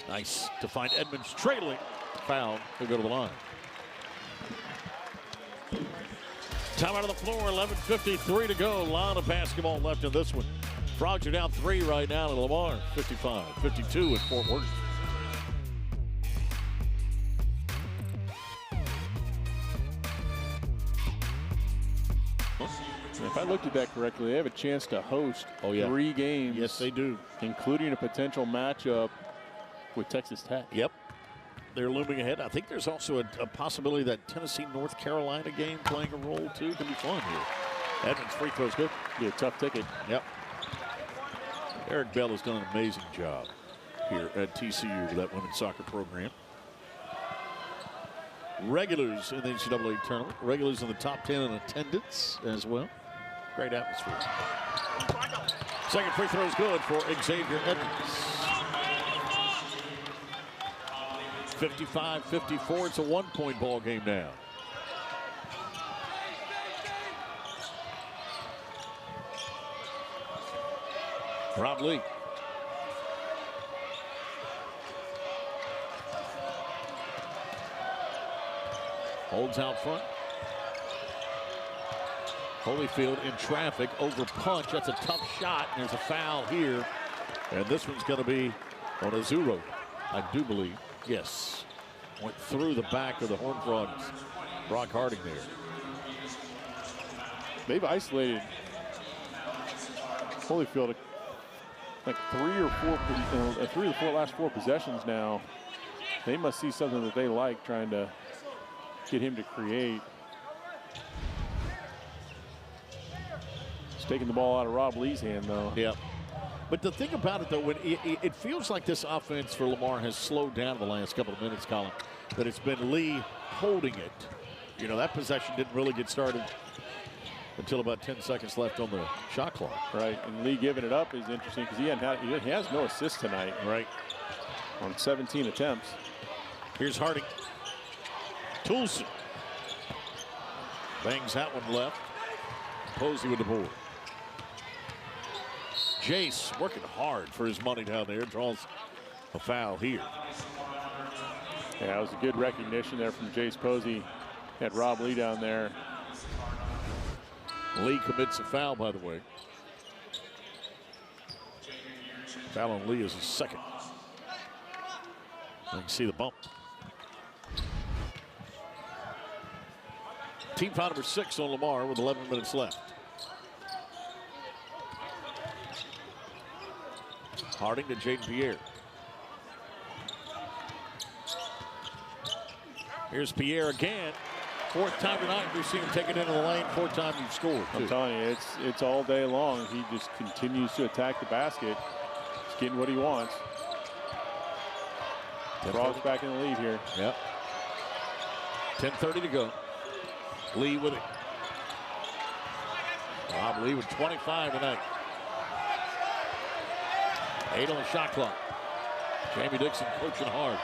Nice to find Edmonds trailing. Foul, he'll go to the line. Time out of the floor, 11:53 to go. A lot of basketball left in this one. Frogs are down 3 right now to Lamar, 55-52 at Fort Worth. If I looked at that correctly, they have a chance to host 3 games. Yes, they do. Including a potential matchup with Texas Tech. Yep. They're looming ahead. I think there's also a possibility that Tennessee-North Carolina game playing a role, too. Could be fun here. Edmonds' free throw's good. Be a tough ticket. Yep. Eric Bell has done an amazing job here at TCU with that women's soccer program. Regulars in the NCAA tournament. Regulars in the top 10 in attendance as well. Great atmosphere. Second free throw is good for Xavier Edmonds. 55-54. It's a 1-point ball game now. Rob Lee. Holds out front. Holyfield in traffic over punch. That's a tough shot. There's a foul here. And this one's going to be on Azuro, I do believe. Yes. Went through the back of the Horned Frogs. Brock Harding there. They've isolated Holyfield like three or four last four possessions now. They must see something that they like, trying to get him to create. He's taking the ball out of Rob Lee's hand, though. Yep. But the thing about it, though, when it feels like this offense for Lamar has slowed down the last couple of minutes, Colin, that it's been Lee holding it. You know, that possession didn't really get started until about 10 seconds left on the shot clock. Right, and Lee giving it up is interesting because he has no assists tonight. Right. On 17 attempts. Here's Harding. Toulson. Bangs that one left. Posey with the board. Jace working hard for his money down there. Draws a foul here. Yeah, it was a good recognition there from Jace Posey. Had Rob Lee down there. Lee commits a foul, by the way. Foul on Lee is his second. You can see the bump. Team foul number 6 on Lamar with 11 minutes left. Harding to Jaden Pierre. Here's Pierre again. Fourth time tonight we've seen him take it into the lane. Fourth time you've scored. I'm telling you, it's all day long. He just continues to attack the basket. He's getting what he wants. Frogs back in the lead here. Yep. 10:30 to go. Lee with it. Rob Lee with 25 tonight. 8 on the shot clock. Jamie Dixon coaching hard.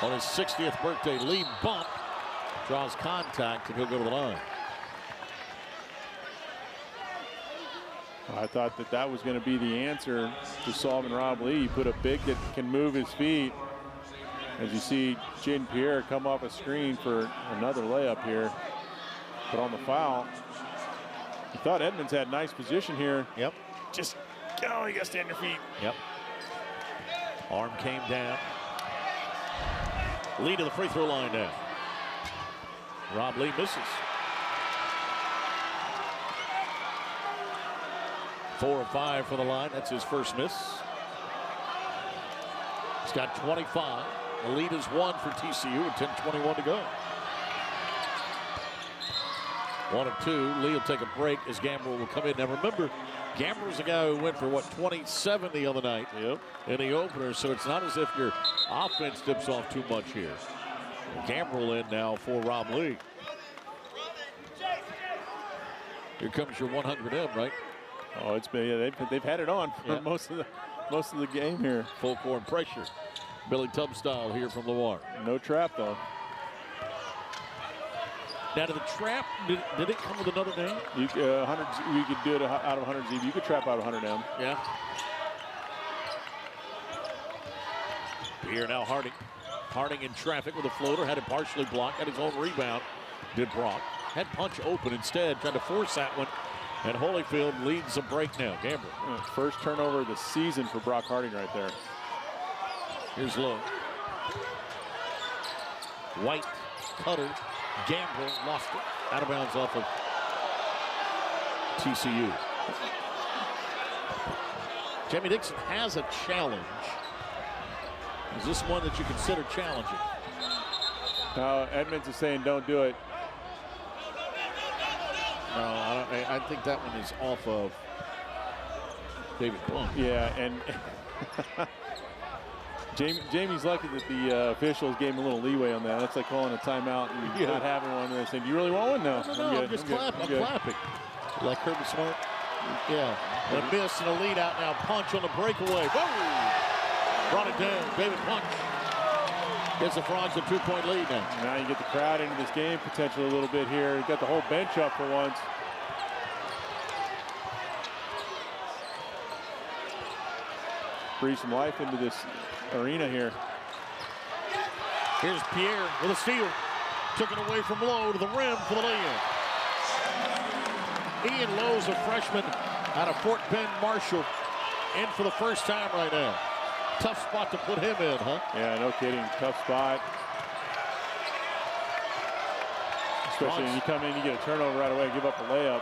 On his 60th birthday, Lee bump. Draws contact and he'll go to the line. I thought that was going to be the answer to solving Rob Lee. You put a big that can move his feet. As you see Jaden Pierre come off a screen for another layup here. But on the foul, you thought Edmonds had nice position here. Yep. Just, oh, you got to stand your feet. Yep. Arm came down. Lee to the free throw line now. Rob Lee misses. 4 of 5 for the line. That's his first miss. He's got 25. The lead is 1 for TCU with 10:21 to go. 1 of 2. Lee will take a break as Gamble will come in. Now remember, Gambler's a guy who went for, 27 the other night in the opener, so it's not as if your offense dips off too much here. Gamble in now for Rob Lee. Here comes your 100M, right? Oh, it's been, they've had it on for most of the game here. Full court pressure. Billy Tubb style here from Lamar. No trap though. Now to the trap, did it come with another name? You could do it out of 100 Z. You could trap out of 100M. Yeah. Here now Harding. Harding in traffic with a floater, had it partially blocked, had his own rebound. Did Brock. Had punch open instead, tried to force that one. And Holyfield leads the break now. Gamble. First turnover of the season for Brock Harding right there. Here's Lowe. White, Cutter, Gamble, lost it. Out of bounds off of TCU. Jamie Dixon has a challenge. Is this one that you consider challenging? No, Edmonds is saying don't do it. No, I think that one is off of David Plum. Yeah, and Jamie's lucky that the officials gave him a little leeway on that. That's like calling a timeout and not having one. And saying, "Do you really want one?" No, I'm just clapping. I'm clapping. Like Kirby Smart. Yeah. And a miss and a lead out now. Punch on the breakaway. Whoa! Brought it down. David Punch gives the Frogs a 2-point lead now. Now you get the crowd into this game potentially a little bit here. You got the whole bench up for once. breathe some life into this arena here. Here's Pierre with a steal. Took it away from Lowe to the rim for the lay-in. Ian Lowe's a freshman out of Fort Bend Marshall. In for the first time right now. Tough spot to put him in, huh? Yeah, no kidding. Tough spot. Especially when you come in, you get a turnover right away, give up a layup.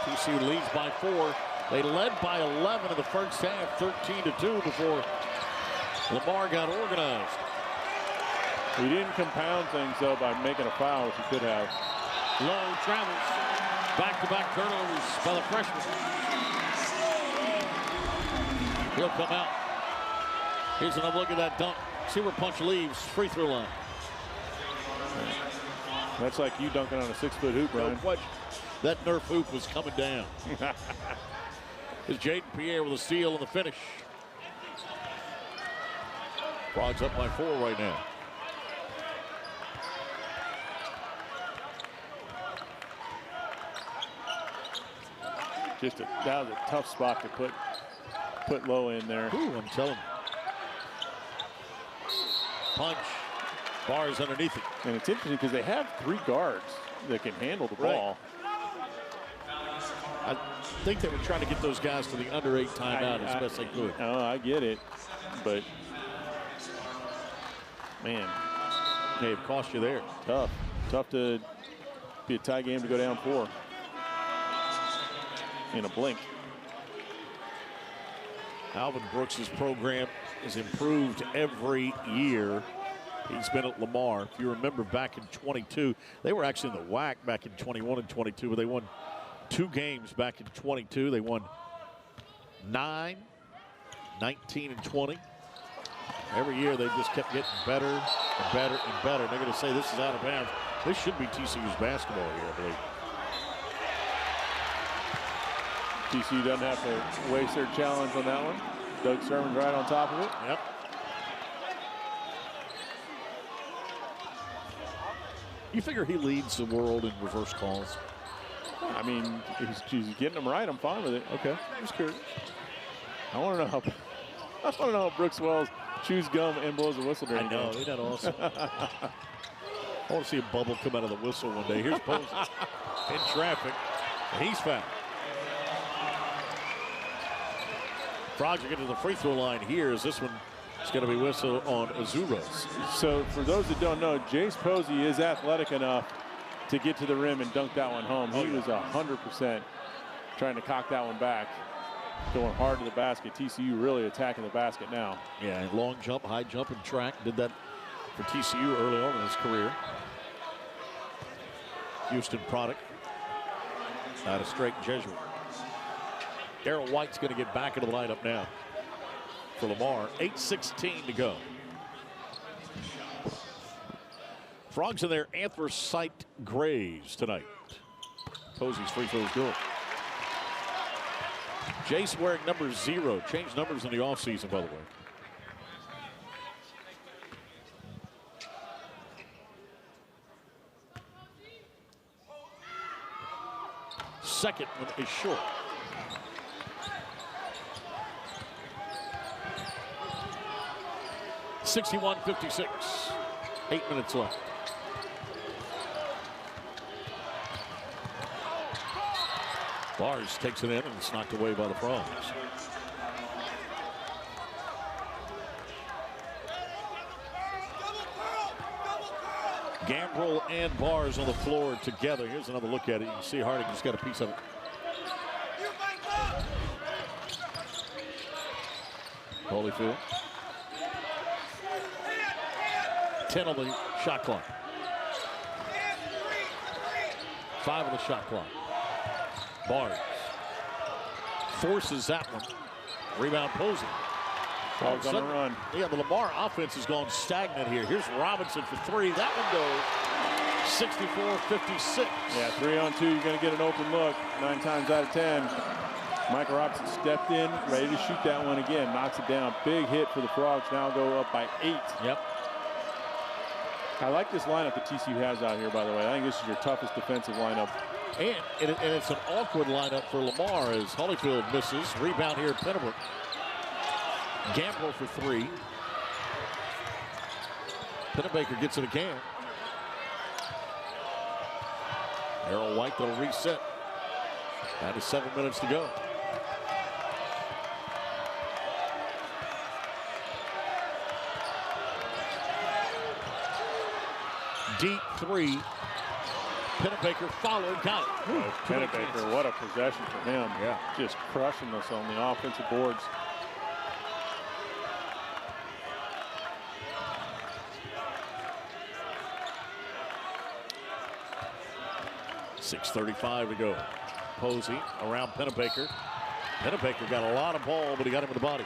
TCU leads by 4. They led by 11 in the first half, 13-2 before Lamar got organized. He didn't compound things, though, by making a foul, which he could have. Lowe travels. Back-to-back turnovers by the freshman. He'll come out. Here's another look at that dunk. See where Punch leaves. Free throw line. That's like you dunking on a 6-foot hoop, Brian. No question. That Nerf hoop was coming down. It's Jaden Pierre with a steal and the finish. Frogs up by 4 right now. That was a tough spot to put Lowe in there. Ooh, I'm telling you. Punch. Bars underneath it. And it's interesting because they have 3 guards that can handle the ball. I think they were trying to get those guys to the under 8 timeout as best they could. Oh, I get it. But, man. Hey, it cost you there. Tough. Tough to be a tie game to go down 4. In a blink. Alvin Brooks' program has improved every year. He's been at Lamar. If you remember back in 22, they were actually in the WAC back in 21 and 22, but they won 2 games back in 22. They won 9, 19, and 20. Every year they just kept getting better and better and better. And they're going to say this is out of bounds. This should be TCU's basketball here, I believe. TCU doesn't have to waste their challenge on that one. Doug Sermon's right on top of it. Yep. You figure he leads the world in reverse calls? I mean, he's getting them right. I'm fine with it. Okay. Just curious. I want to know how Brooks Wells chews gum and blows a whistle during I know. Isn't that awesome? I want to see a bubble come out of the whistle one day. Here's Posey in traffic, and he's fouled. Frogs are getting to the free throw line here as this one is going to be whistled on Azuros. So for those that don't know, Jace Posey is athletic enough to get to the rim and dunk that one home. He was 100% trying to cock that one back, going hard to the basket. TCU really attacking the basket now. Yeah, long jump, high jump, and track. Did that for TCU early on in his career. Houston product out of Straight Jesuit. Darrell White's going to get back into the lineup now for Lamar. 8:16 to go. Frogs in their anthracite grays tonight. Posey's free throw is good. Jace wearing number 0. Changed numbers in the offseason, by the way. Second one is short. (61-56). 8 minutes left. Bars takes it in and it's knocked away by the Frogs. Gambrell and Bars on the floor together. Here's another look at it. You can see Harding just got a piece of it. Holyfield. 10 on the shot clock. 5 on the shot clock. Bars forces that one. Rebound Posey. Frogs on the run. Yeah, the Lamar offense has gone stagnant here. Here's Robinson for 3. That one goes 64-56. Yeah, 3-on-2, you're going to get an open look 9 times out of 10. Michael Robinson stepped in, ready to shoot that one again. Knocks it down. Big hit for the Frogs. Now go up by 8. Yep. I like this lineup that TCU has out here, by the way. I think this is your toughest defensive lineup. And it's an awkward lineup for Lamar as Holyfield misses. Rebound here at Pennebrook. Gamble for three. Pennebaker gets it again. Errol White, they'll reset. That is 7 minutes to go. Deep three. Pennebaker followed, got it. Oh, Pennebaker, what a possession for him. Yeah. Just crushing us on the offensive boards. .6:35 to go. Posey around Pennebaker. Pennebaker got a lot of ball, but he got him in the body.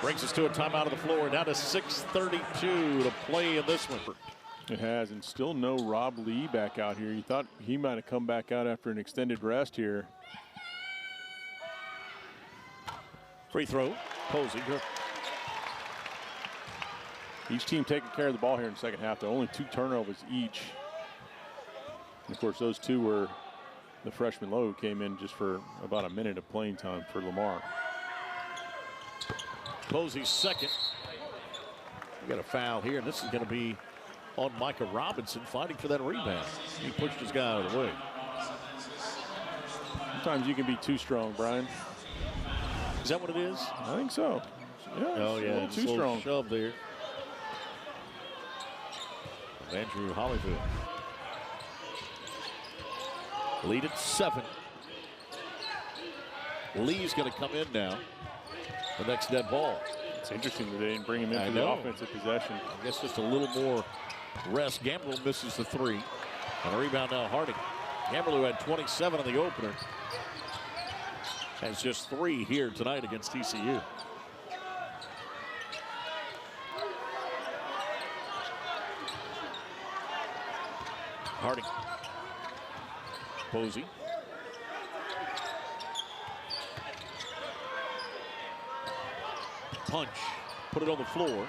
Brings us to a timeout of the floor. Down to 6:32 to play in this one. It has, and still no Rob Lee back out here. You thought he might have come back out after an extended rest here. Free throw, Posey. Each team taking care of the ball here in the second half. Though only 2 turnovers each. And of course, those 2 were the freshman Lowe, who came in just for about a minute of playing time for Lamar. Posey's second. We got a foul here, and this is going to be on Micah Robinson, fighting for that rebound. He pushed his guy out of the way. Sometimes you can be too strong, Brian. Is that what it is? I think so. Yeah, oh, yeah, a little too strong. Shove there. Andrew Holyfield. Lead at 7. Lee's going to come in now. The next dead ball. It's interesting that they didn't bring him in for the offensive possession. I guess just a little more rest. Gamble misses the 3. And a rebound now, Harding. Gamble, who had 27 in the opener, has just 3 here tonight against TCU. Harding. Posey. Punch. Put it on the floor.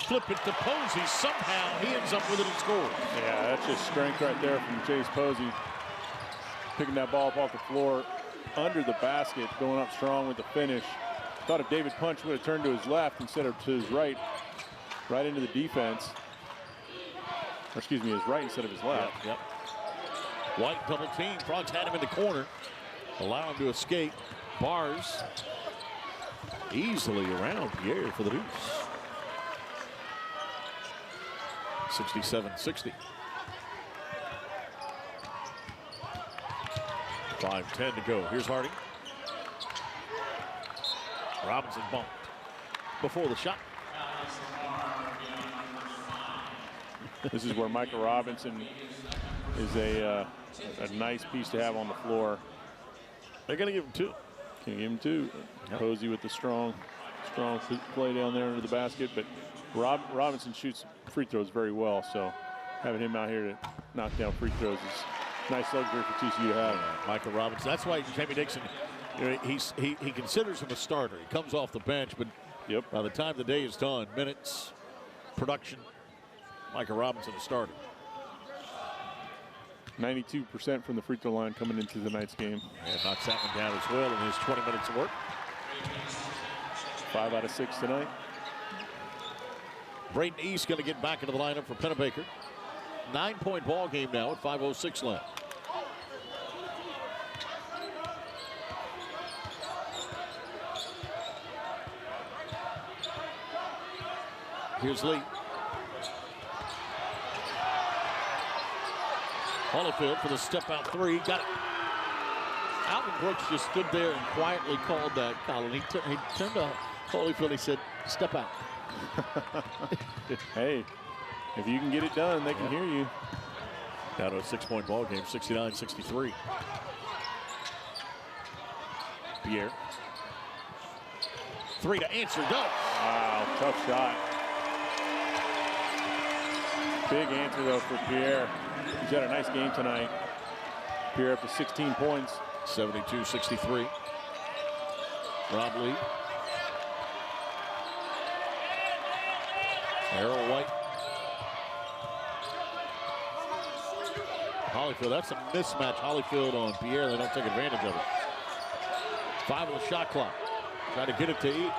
Flip it to Posey. Somehow he ends up with it and scores. Yeah, that's just strength right there from Chase Posey. Picking that ball up off the floor under the basket, going up strong with the finish. Thought if David Punch would have turned to his left instead of to his right, right into the defense. Or excuse me, his right instead of his left. Yep. White double team. Frogs had him in the corner. Allow him to escape. Bars easily around Pierre for the deuce. 67-60. 5:10 to go. Here's Harding. Robinson bumped before the shot. This is where Micah Robinson is a nice piece to have on the floor. They're going to give him 2. Can give him 2. Yep. Posey with the strong play down there under the basket, but Robinson shoots free throws very well, so having him out here to knock down free throws is nice luxury for TCU to have. Micah Robinson. That's why Jamie Dixon, you know, he considers him a starter. He comes off the bench, but by the time the day is done, minutes, production, Micah Robinson a starter. 92% from the free throw line coming into tonight's game. And knocks that one down as well in his 20 minutes of work. 5 out of 6 tonight. Braden East going to get back into the lineup for Pennebaker. 9-point ball game now at 5:06 left. Here's Lee. Holyfield for the step-out 3. Got it. Alvin Brooks just stood there and quietly called that, Colin. He turned to Holyfield. He said, "Step out." Hey, if you can get it done, they can hear you. Down to a 6-point ball game, 69-63. Pierre. 3 to answer. Go. Wow, tough shot. Big answer, though, for Pierre. He's had a nice game tonight. Pierre up to 16 points. 72-63. Rob Lee. Errol White. Holyfield, that's a mismatch. Holyfield on Pierre, they don't take advantage of it. 5 on the shot clock. Try to get it to East.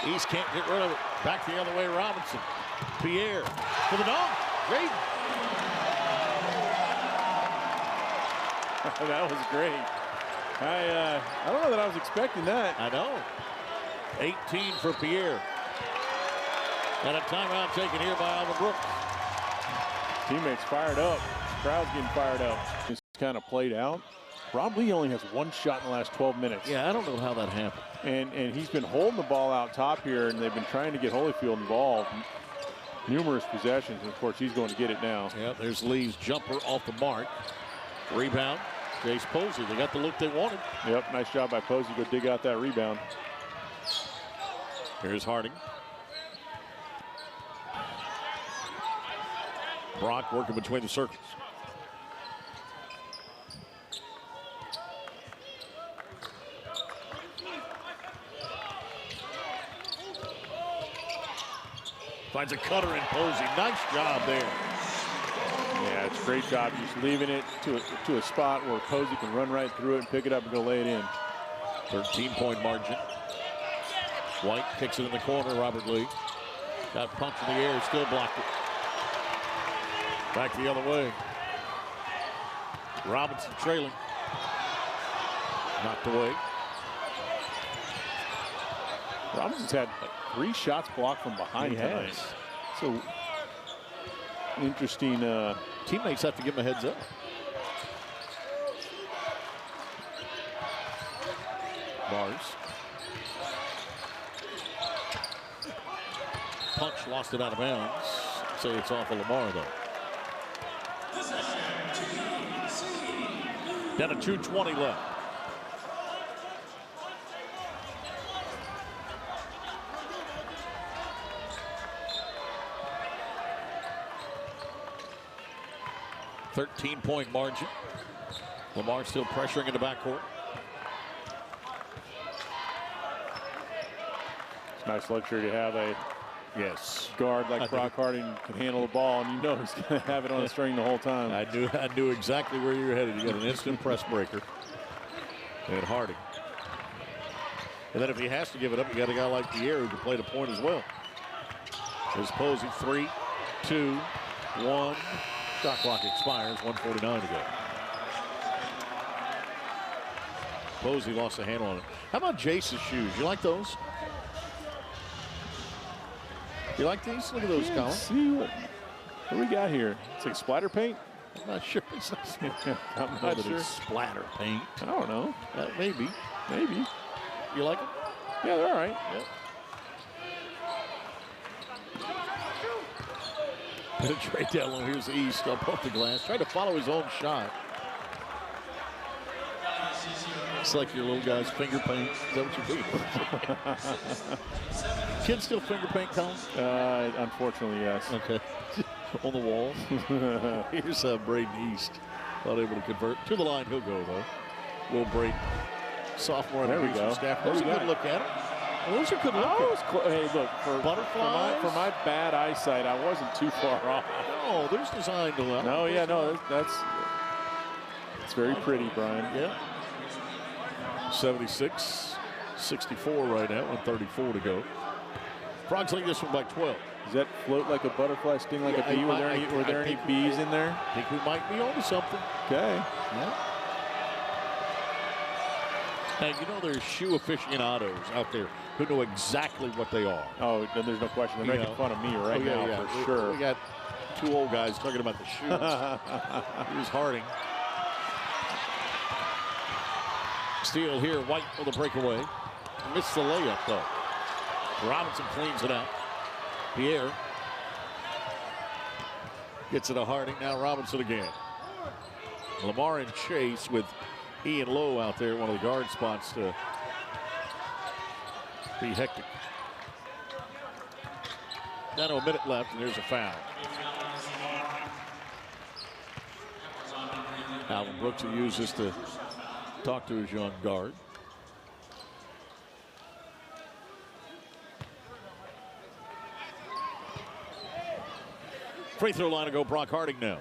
East can't get rid of it. Back the other way, Robinson. Pierre for the dunk. Great. That was great. I don't know that I was expecting that. I know. 18 for Pierre. And a timeout taken here by Alvin Brooks. Teammates fired up. Crowd's getting fired up. It's kind of played out. Rob Lee only has one shot in the last 12 minutes. Yeah, I don't know how that happened. And he's been holding the ball out top here, and they've been trying to get Holyfield involved. Numerous possessions, and of course he's going to get it now. Yeah, there's Lee's jumper off the mark. Rebound, Jace Posey. They got the look they wanted. Yep, nice job by Posey. Go dig out that rebound. Here's Harding. Brock working between the circles. Finds a cutter in Posey. Nice job there. Yeah, it's a great job just leaving it to a spot where Posey can run right through it and pick it up and go lay it in. 13-point margin. White kicks it in the corner. Robert Lee got punched in the air, still blocked it. Back the other way. Robinson trailing. Knocked away. Robinson's had 3 shots blocked from behind tonight. So interesting. Teammates have to give him a heads up. Bars. Punch lost it out of bounds. Say it's off of Lamar though. Down to 2:20 left. .13-point margin. Lamar still pressuring in the backcourt. It's a nice luxury to have a guard like Brock Harding can handle the ball, and you know he's going to have it on a string the whole time. I knew exactly where you were headed. You got an instant press breaker. And Harding. And then if he has to give it up, you got a guy like Pierre who can play the point as well. There's Posey. 3, 2, 1. Shot clock expires. 1:49 to go. Posey lost a handle on it. How about Jace's shoes? You like those? You like these? Look at those, Colin. See what we got here. It's like splatter paint. I'm not sure. It's not, I'm not sure. It's splatter paint. I don't know. Maybe. You like them? Yeah, they're all right. Yep. Penetrate down low. Here's East up off the glass. Trying to follow his own shot. It's like your little guy's finger paint. Is that what you do? Kids still finger paint, Colin? Unfortunately, yes. Okay. On the wall. Here's Braden East. Not able to convert. To the line he'll go, though. Will Braden. Sophomore on the Houston staff. Those are good look at it. Those are good look. Hey, look, butterflies. For my bad eyesight, I wasn't too far off. No, there's designed to allow. No, yeah, no, that's it's very pretty, Brian. Yeah. 76, 64 right now, and 34 to go. Frogs lead this one by 12. Does that float like a butterfly, sting like a bee? Were there any bees in there? I think we might be onto something. Okay. Yeah. And you know there's shoe aficionados out there who know exactly what they are. Oh, then there's no question. They're making fun of me right now for sure. We got 2 old guys talking about the shoes. Here's Harding. Steal here, White for the breakaway. Missed the layup though. Robinson cleans it out. Pierre gets it to Harding. Now Robinson again. Lamar and Chase with Ian Lowe out there, one of the guard spots to be hectic. Down to a minute left, and there's a foul. Alvin Brooks will use this to talk to his young guard. Free throw line to go, Brock Harding now.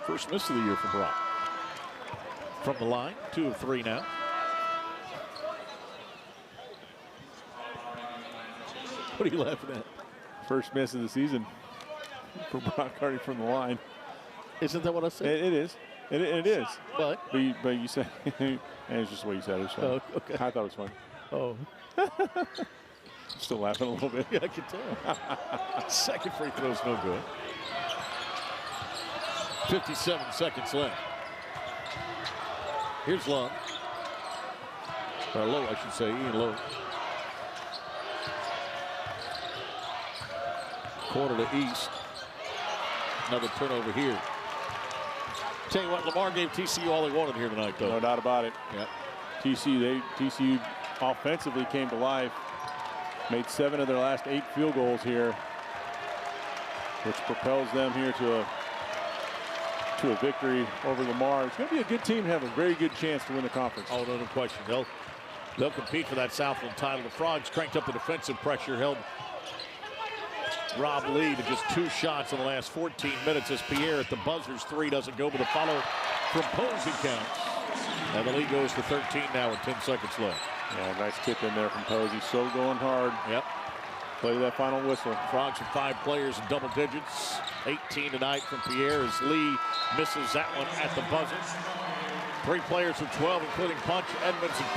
First miss of the year for Brock. From the line, 2 of 3 now. What are you laughing at? First miss of the season for Brock Hardy from the line. Isn't that what I said? It is. It is. But you said, and it's just what you said. It was funny. Oh, okay. I thought it was funny. Oh. Still laughing a little bit. Yeah, I can tell. Second free throw's no good. 57 seconds left. Here's Lowe. Or Lowe, I should say. Ian Lowe. Corner to East. Another turnover here. Tell you what, Lamar gave TCU all they wanted here tonight, though. No doubt about it. Yeah. TCU offensively came to life. Made 7 of their last 8 field goals here, which propels them here to a victory over Lamar. It's going to be a good team to have a very good chance to win the conference. Oh, no question. They'll compete for that Southland title. The Frogs cranked up the defensive pressure, held Rob Lee to just 2 shots in the last 14 minutes as Pierre at the buzzer's 3 doesn't go, but the follow from Posey counts. And the lead goes to 13 now with 10 seconds left. Yeah, nice tip in there from Posey. So going hard. Yep. Play that final whistle. Frogs with 5 players in double digits. 18 tonight from Pierre as Lee misses that one at the buzzer. 3 players with 12, including Punch, Edmonds, and